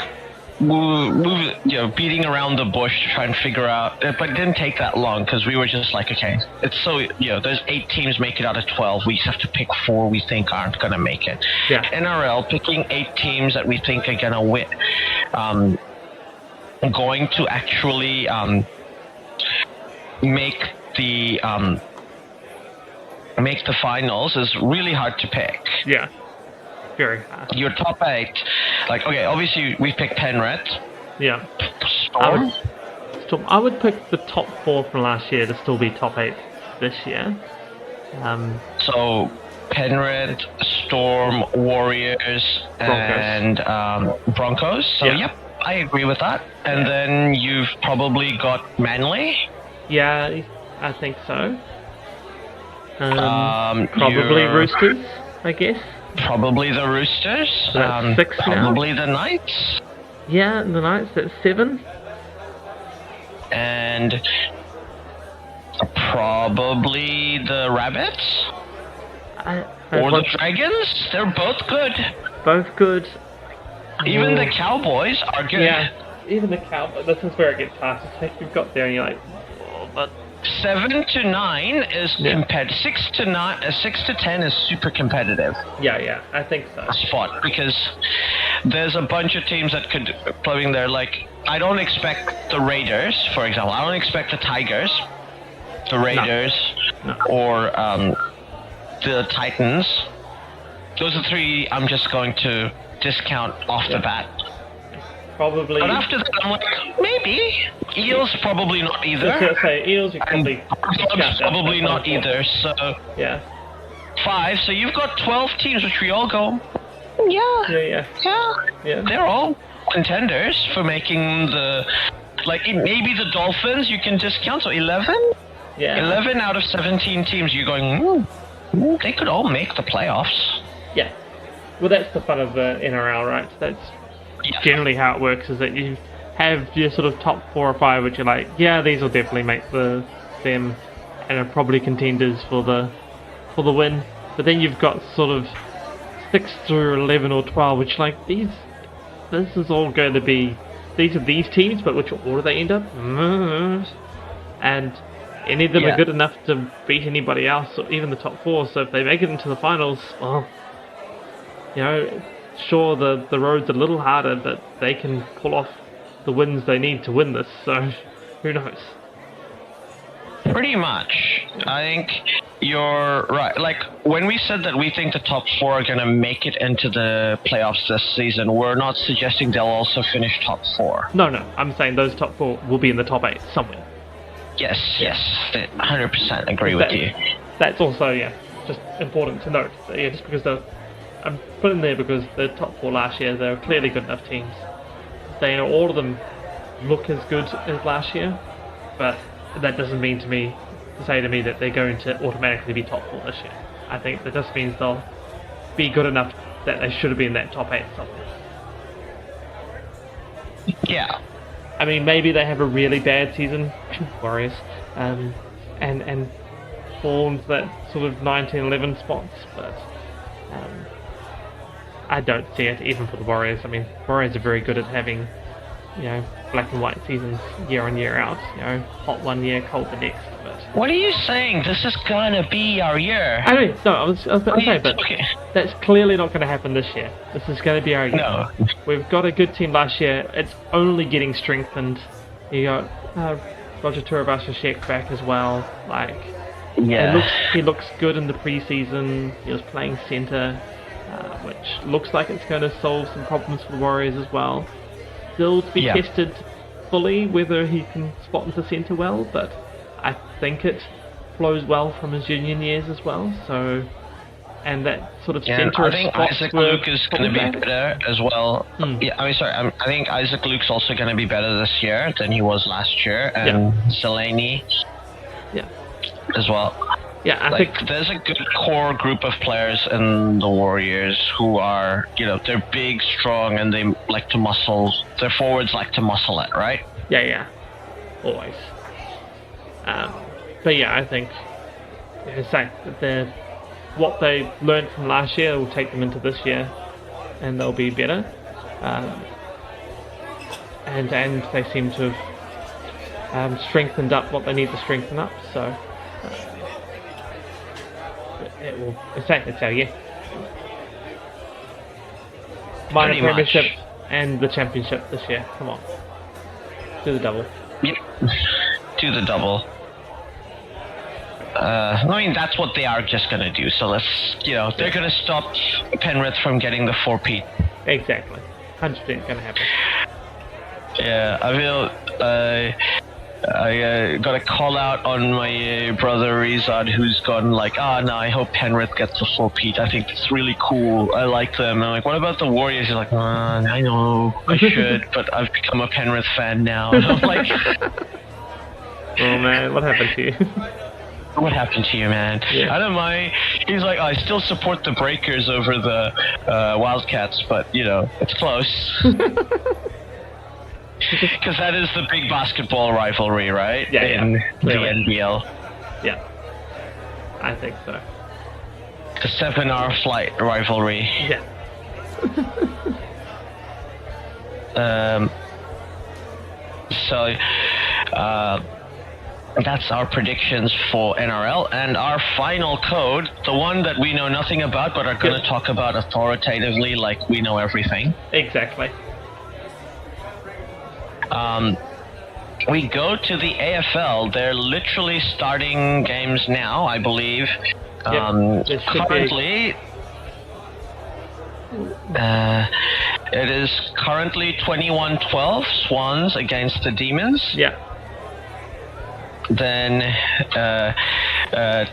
beating around the bush to try and figure out, but it didn't take that long because we were just like, okay, it's so, there's 8 teams make it out of 12. We just have to pick 4 we think aren't going to make it. Yeah. NRL, picking 8 teams that we think are going to win, going to actually make the finals is really hard to pick. Yeah. Very hard. Your top 8, obviously we picked Penrith. Yeah. Storm. I would pick the top 4 from last year to still be top 8 this year. So Penrith, Storm, Warriors, Broncos. And Broncos. So yep, I agree with that. And then you've probably got Manly. Yeah, I think so. Probably Roosters, I guess. Probably the Roosters. So that's 6 probably now. The Knights. Yeah, the Knights, that's 7. And probably the Rabbits. Or the Dragons, they're both good. Both good. Even the Cowboys are good. Yeah, even the Cowboys. This is where it gets hard to take. You've got there and you're like, but 7 to 9 is competitive. 6 to 9, 6 to 10 is super competitive. Yeah, I think so. Spot, because there's a bunch of teams that could play in there. Like, I don't expect the Raiders, for example. I don't expect the Tigers, the Raiders, or the Titans. Those are three I'm just going to discount off the bat. Probably. But after that, I'm like, maybe. Eels, probably not either. I was going to say, Eels, you probably... Dogs, probably not either, so... Yeah. 5, so you've got 12 teams, which we all go, yeah. They're all contenders for making the... Like, maybe the Dolphins you can discount, so 11? Yeah. 11 out of 17 teams, you're going, they could all make the playoffs. Yeah. Well, that's the fun of the NRL, right? That's generally how it works, is that you have your sort of top 4 or 5, which you're like, yeah, these will definitely make them, and are probably contenders for the win. But then you've got sort of 6 through 11 or 12, which like this is all going to be, these are these teams, but which order they end up, and any of them are good enough to beat anybody else, or even the top 4. So if they make it into the finals, well, you know, sure the road's a little harder, but they can pull off the wins they need to win this. So who knows? Pretty much. I think you're right. Like, when we said that we think the top 4 are going to make it into the playoffs this season, we're not suggesting they'll also finish top 4. No. I'm saying those top 4 will be in the top 8 somewhere. Yes. 100% agree with you. That's also, just important to note. Just because I'm putting there because the top 4 last year, they were clearly good enough teams. All of them look as good as last year, but that doesn't mean to say to me that they're going to automatically be top 4 this year. I think that just means they'll be good enough that they should have been in that top 8 somewhere. Yeah. I mean, maybe they have a really bad season, Warriors, and fall into that sort of 19, 11 spots, but I don't see it even for the Warriors. I mean, Warriors are very good at having, black and white seasons year on year out. Hot one year, cold the next. But what are you saying? This is gonna be our year. I mean, no, I was going to say, but that's clearly not going to happen this year. This is going to be our year. No. We've got a good team last year. It's only getting strengthened. You got Roger Tuivasa-Sheck back as well. Like, he looks good in the preseason. He was playing centre, which looks like it's going to solve some problems for the Warriors as well. Still to be tested fully whether he can spot into centre well, but I think it flows well from his junior years as well. So, and that sort of centre. I think Isaac Luke is going to be better as well. I think Isaac Luke's also going to be better this year than he was last year, and Delaney as well. Yeah, I think there's a good core group of players in the Warriors who are, they're big, strong, and they like to muscle. Their forwards like to muscle it, right? Yeah, always. But I think, what they learned from last year will take them into this year, and they'll be better. And they seem to have strengthened up what they need to strengthen up. So. It's our year. Minor premiership and the championship this year. Come on. Do the double. Yep. Do the double. I mean, that's what they are just going to do. So let's, they're going to stop Penrith from getting the 4-peat. Exactly. 100% going to happen. Yeah, I feel... I got a call out on my brother Rizad, who's gone like, no, I hope Penrith gets the 4-peat. I think it's really cool. I like them. And I'm like, what about the Warriors? He's like, I know, I should, but I've become a Penrith fan now. And I'm like, oh man, what happened to you? What happened to you, man? Yeah. I don't mind. He's like, I still support the Breakers over the Wildcats, but it's close. Because that is the big basketball rivalry, right? In the NBL. Yeah, I think so. The 7-hour flight rivalry. Yeah. So that's our predictions for NRL, and our final code, the one that we know nothing about but are going to talk about authoritatively like we know everything. Exactly. We go to the AFL. They're literally starting games now, I believe. Currently, it is currently 21-12 Swans against the Demons. Yeah. Then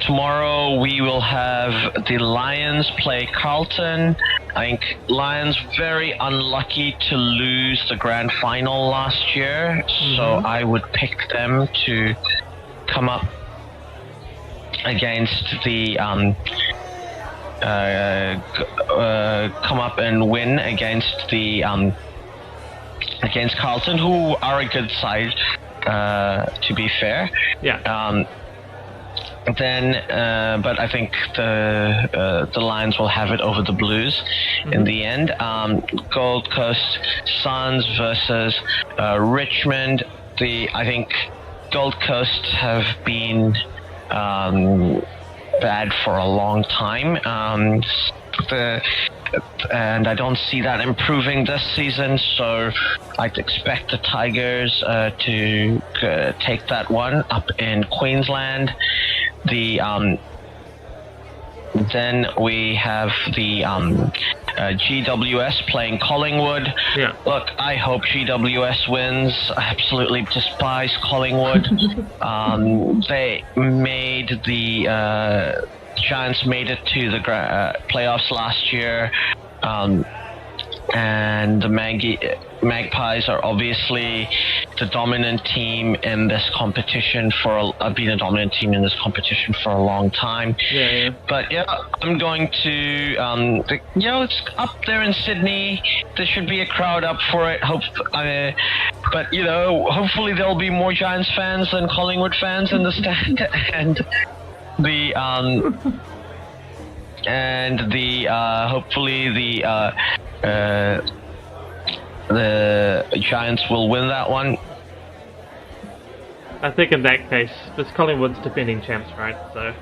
tomorrow we will have the Lions play Carlton. I think Lions very unlucky to lose the grand final last year, so I would pick them to come up against the come up and win against the against Carlton, who are a good side. To be fair, yeah. But I think the Lions will have it over the Blues in the end. Gold Coast Suns versus Richmond. I think Gold Coast have been bad for a long time. And I don't see that improving this season, so I'd expect the Tigers to take that one up in Queensland. Then we have the GWS playing Collingwood. Yeah. Look, I hope GWS wins. I absolutely despise Collingwood. They made the Giants made it to the playoffs last year, and the Magpies are obviously the dominant team in this competition been a dominant team in this competition for a long time. Yeah. But yeah, I'm going to it's up there in Sydney. There should be a crowd up for it. But hopefully there'll be more Giants fans than Collingwood fans in the stand, and hopefully the Giants will win that one. I think in that case, this Collingwood's defending champs, right? So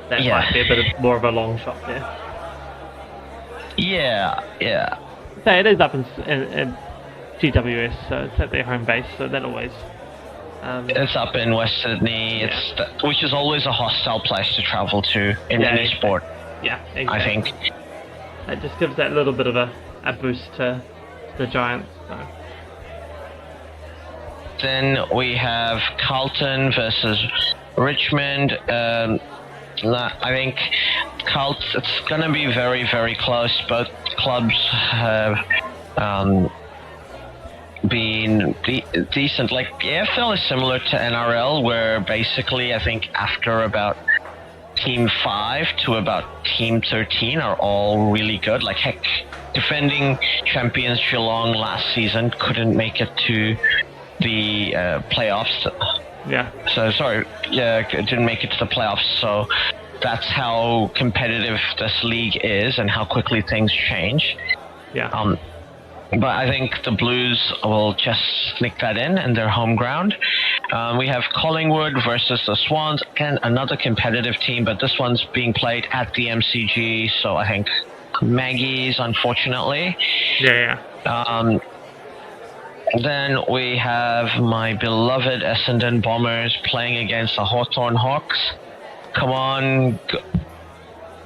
that might be a bit more of a long shot there. Yeah. So it is up in GWS, so it's at their home base, so that always. It's up in West Sydney, which is always a hostile place to travel to in any sport. Yeah, exactly. I think. It just gives that little bit of a boost to the Giants. So. Then we have Carlton versus Richmond. I think it's going to be very, very close. Both clubs have been decent. Like AFL is similar to NRL, where basically I think after about Team 5 to about Team 13 are all really good. Like heck, defending champions Geelong last season couldn't make it to the playoffs. Yeah. So sorry, it didn't make it to the playoffs. So that's how competitive this league is and how quickly things change. Yeah. But I think the Blues will just sneak that in their home ground. We have Collingwood versus the Swans. Again, another competitive team, but this one's being played at the MCG, so I think Maggies, unfortunately. Yeah. Then we have my beloved Essendon Bombers playing against the Hawthorn Hawks. Come on,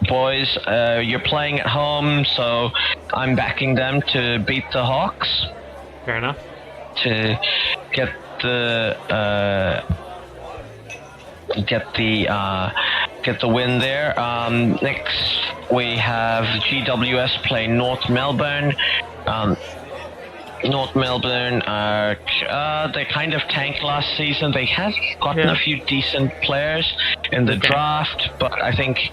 boys, you're playing at home, so I'm backing them to beat the Hawks. Fair enough. To get the win there. Next we have GWS play North Melbourne. North Melbourne they kind of tanked last season. They have gotten a few decent players in the draft, but I think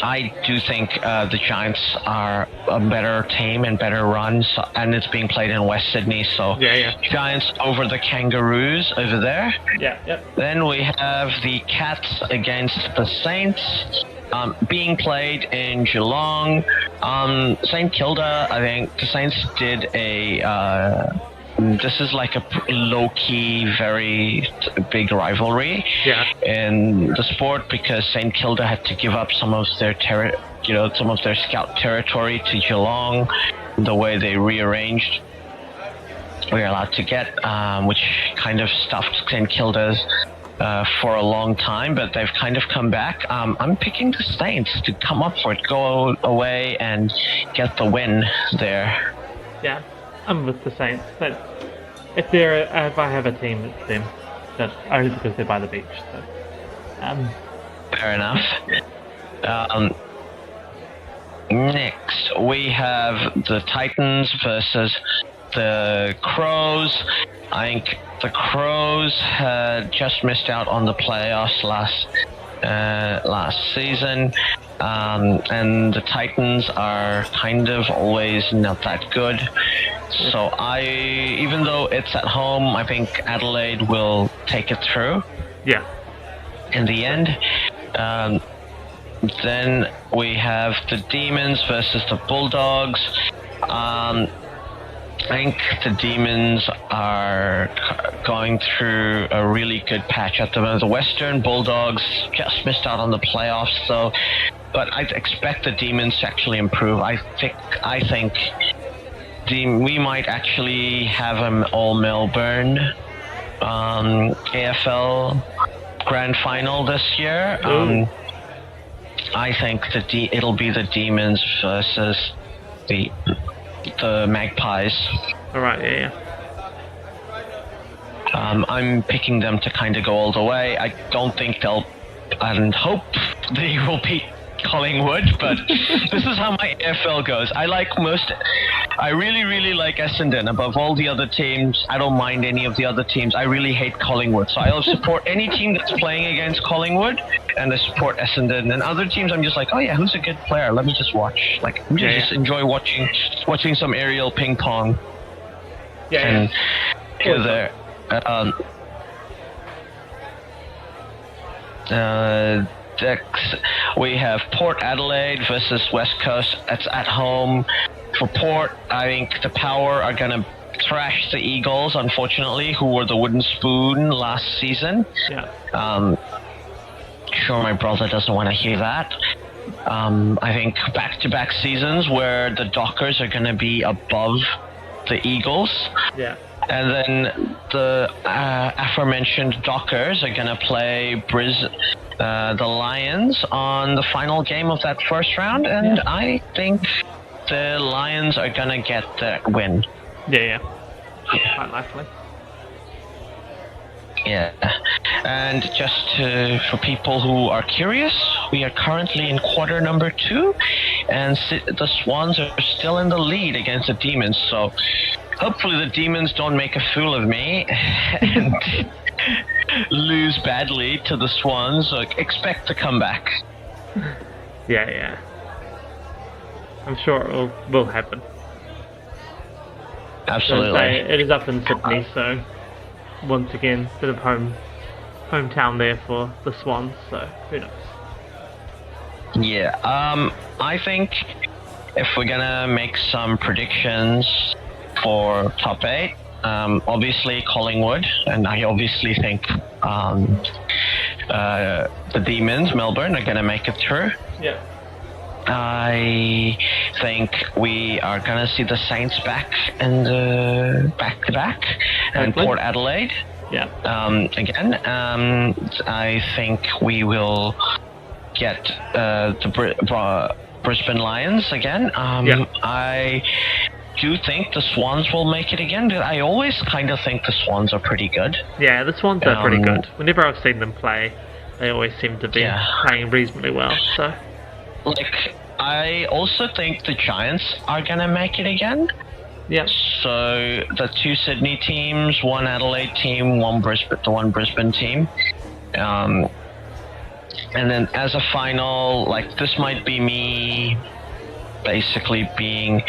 I do think the Giants are a better team and better run, and it's being played in West Sydney, so Giants over the Kangaroos over there. Then we have the Cats against the Saints, being played in Geelong. St Kilda, I think the Saints did this is like a low-key, very big rivalry in the sport, because St Kilda had to give up some of their some of their scout territory to Geelong. The way they rearranged, we're allowed to get, which kind of stuffed St Kilda's for a long time, but they've kind of come back. I'm picking the Saints to come up for it, go away and get the win there. Yeah. I'm with the Saints. But if I have a team, it's them. But only because they're by the beach. So, fair enough. Next, we have the Titans versus the Crows. I think the Crows had just missed out on the playoffs last season. And the Titans are kind of always not that good. So even though it's at home, I think Adelaide will take it through. Yeah. In the end. Then we have the Demons versus the Bulldogs. I think the Demons are going through a really good patch at the moment. The Western Bulldogs just missed out on the playoffs, but I expect the Demons to actually improve. I think we might actually have an all-Melbourne AFL Grand Final this year. I think it'll be the Demons versus the Magpies. All right, yeah. I'm picking them to kind of go all the way. I don't think and hope they will beat Collingwood, but this is how my AFL goes. I really, really like Essendon above all the other teams. I don't mind any of the other teams. I really hate Collingwood, so I'll support any team that's playing against Collingwood, and I support Essendon. And other teams, I'm just like, oh yeah, who's a good player? Let me just watch. Just enjoy watching some aerial ping pong. Yeah. There. We have Port Adelaide versus West Coast. That's at home. For Port, I think the Power are going to thrash the Eagles, unfortunately, who were the wooden spoon last season. Yeah. Sure, my brother doesn't want to hear that. I think back-to-back seasons where the Dockers are going to be above the Eagles. Yeah. And then the aforementioned Dockers are going to play the Lions on the final game of that first round, and I think the Lions are going to get the win. Yeah. Quite likely. Yeah. And just for people who are curious, we are currently in quarter number 2, and the Swans are still in the lead against the Demons, so hopefully the Demons don't make a fool of me and lose badly to the Swans, so expect to come back. Yeah. I'm sure it will happen. Absolutely. It is up in Sydney, so once again, bit of hometown there for the Swans, so who knows. Yeah, I think if we're gonna make some predictions for top 8, obviously Collingwood, and I obviously think the Demons, Melbourne, are gonna make it through. Yeah. I think we are gonna see the Saints back in the back-to-back, and Port Adelaide. Yeah. Again, I think we will get the Brisbane Lions again. I do think the Swans will make it again. I always kind of think the Swans are pretty good. Yeah, the Swans are pretty good. Whenever I've seen them play, they always seem to be playing reasonably well. So, I also think the Giants are gonna make it again. Yeah. So the 2 Sydney teams, 1 Adelaide team, one Brisbane team. And then as a final, like, this might be me basically being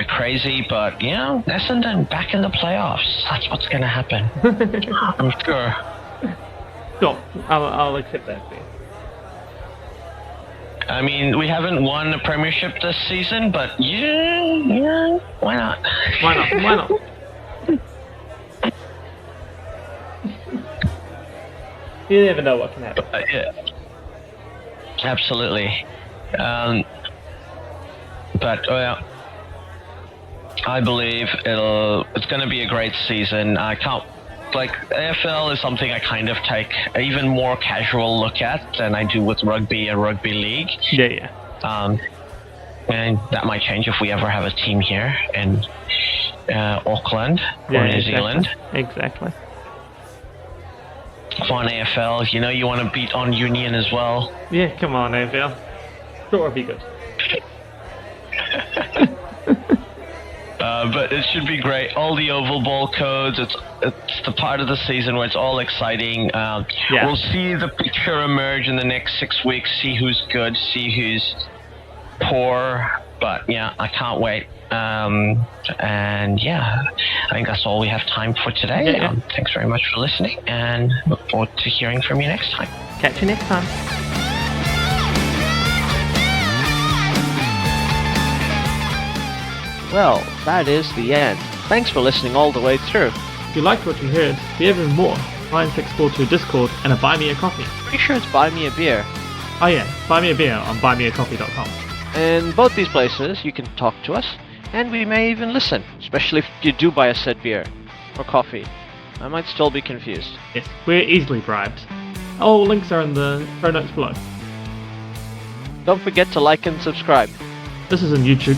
crazy, but Essendon back in the playoffs. That's what's gonna happen. I'm sure. Sure, I'll accept that for you. I mean, we haven't won a premiership this season, but yeah, why not? Why not? You never know what can happen. Yeah. Absolutely. But I believe it's going to be a great season. I can't, AFL is something I kind of take an even more casual look at than I do with rugby and rugby league. Yeah. And that might change if we ever have a team here in Auckland or New Zealand. Exactly. Come on, AFL, you want to beat on Union as well. Yeah, come on, AFL. Sure, it'll be good. But it should be great. All the oval ball codes. It's the part of the season where it's all exciting. We'll see the picture emerge in the next 6 weeks. See who's good. See who's poor. But I can't wait. I think that's all we have time for today. Yeah. Thanks very much for listening, and look forward to hearing from you next time. Catch you next time. Well, that is the end. Thanks for listening all the way through. If you liked what you heard, we have even more. NineSixFourTwo Discord and a Buy Me a Coffee. Pretty sure it's Buy Me a Beer. Oh yeah, buy me a beer on buymeacoffee.com. In both these places, you can talk to us, and we may even listen, especially if you do buy a said beer or coffee. I might still be confused. Yes, we're easily bribed. All links are in the show notes below. Don't forget to like and subscribe. This is on YouTube.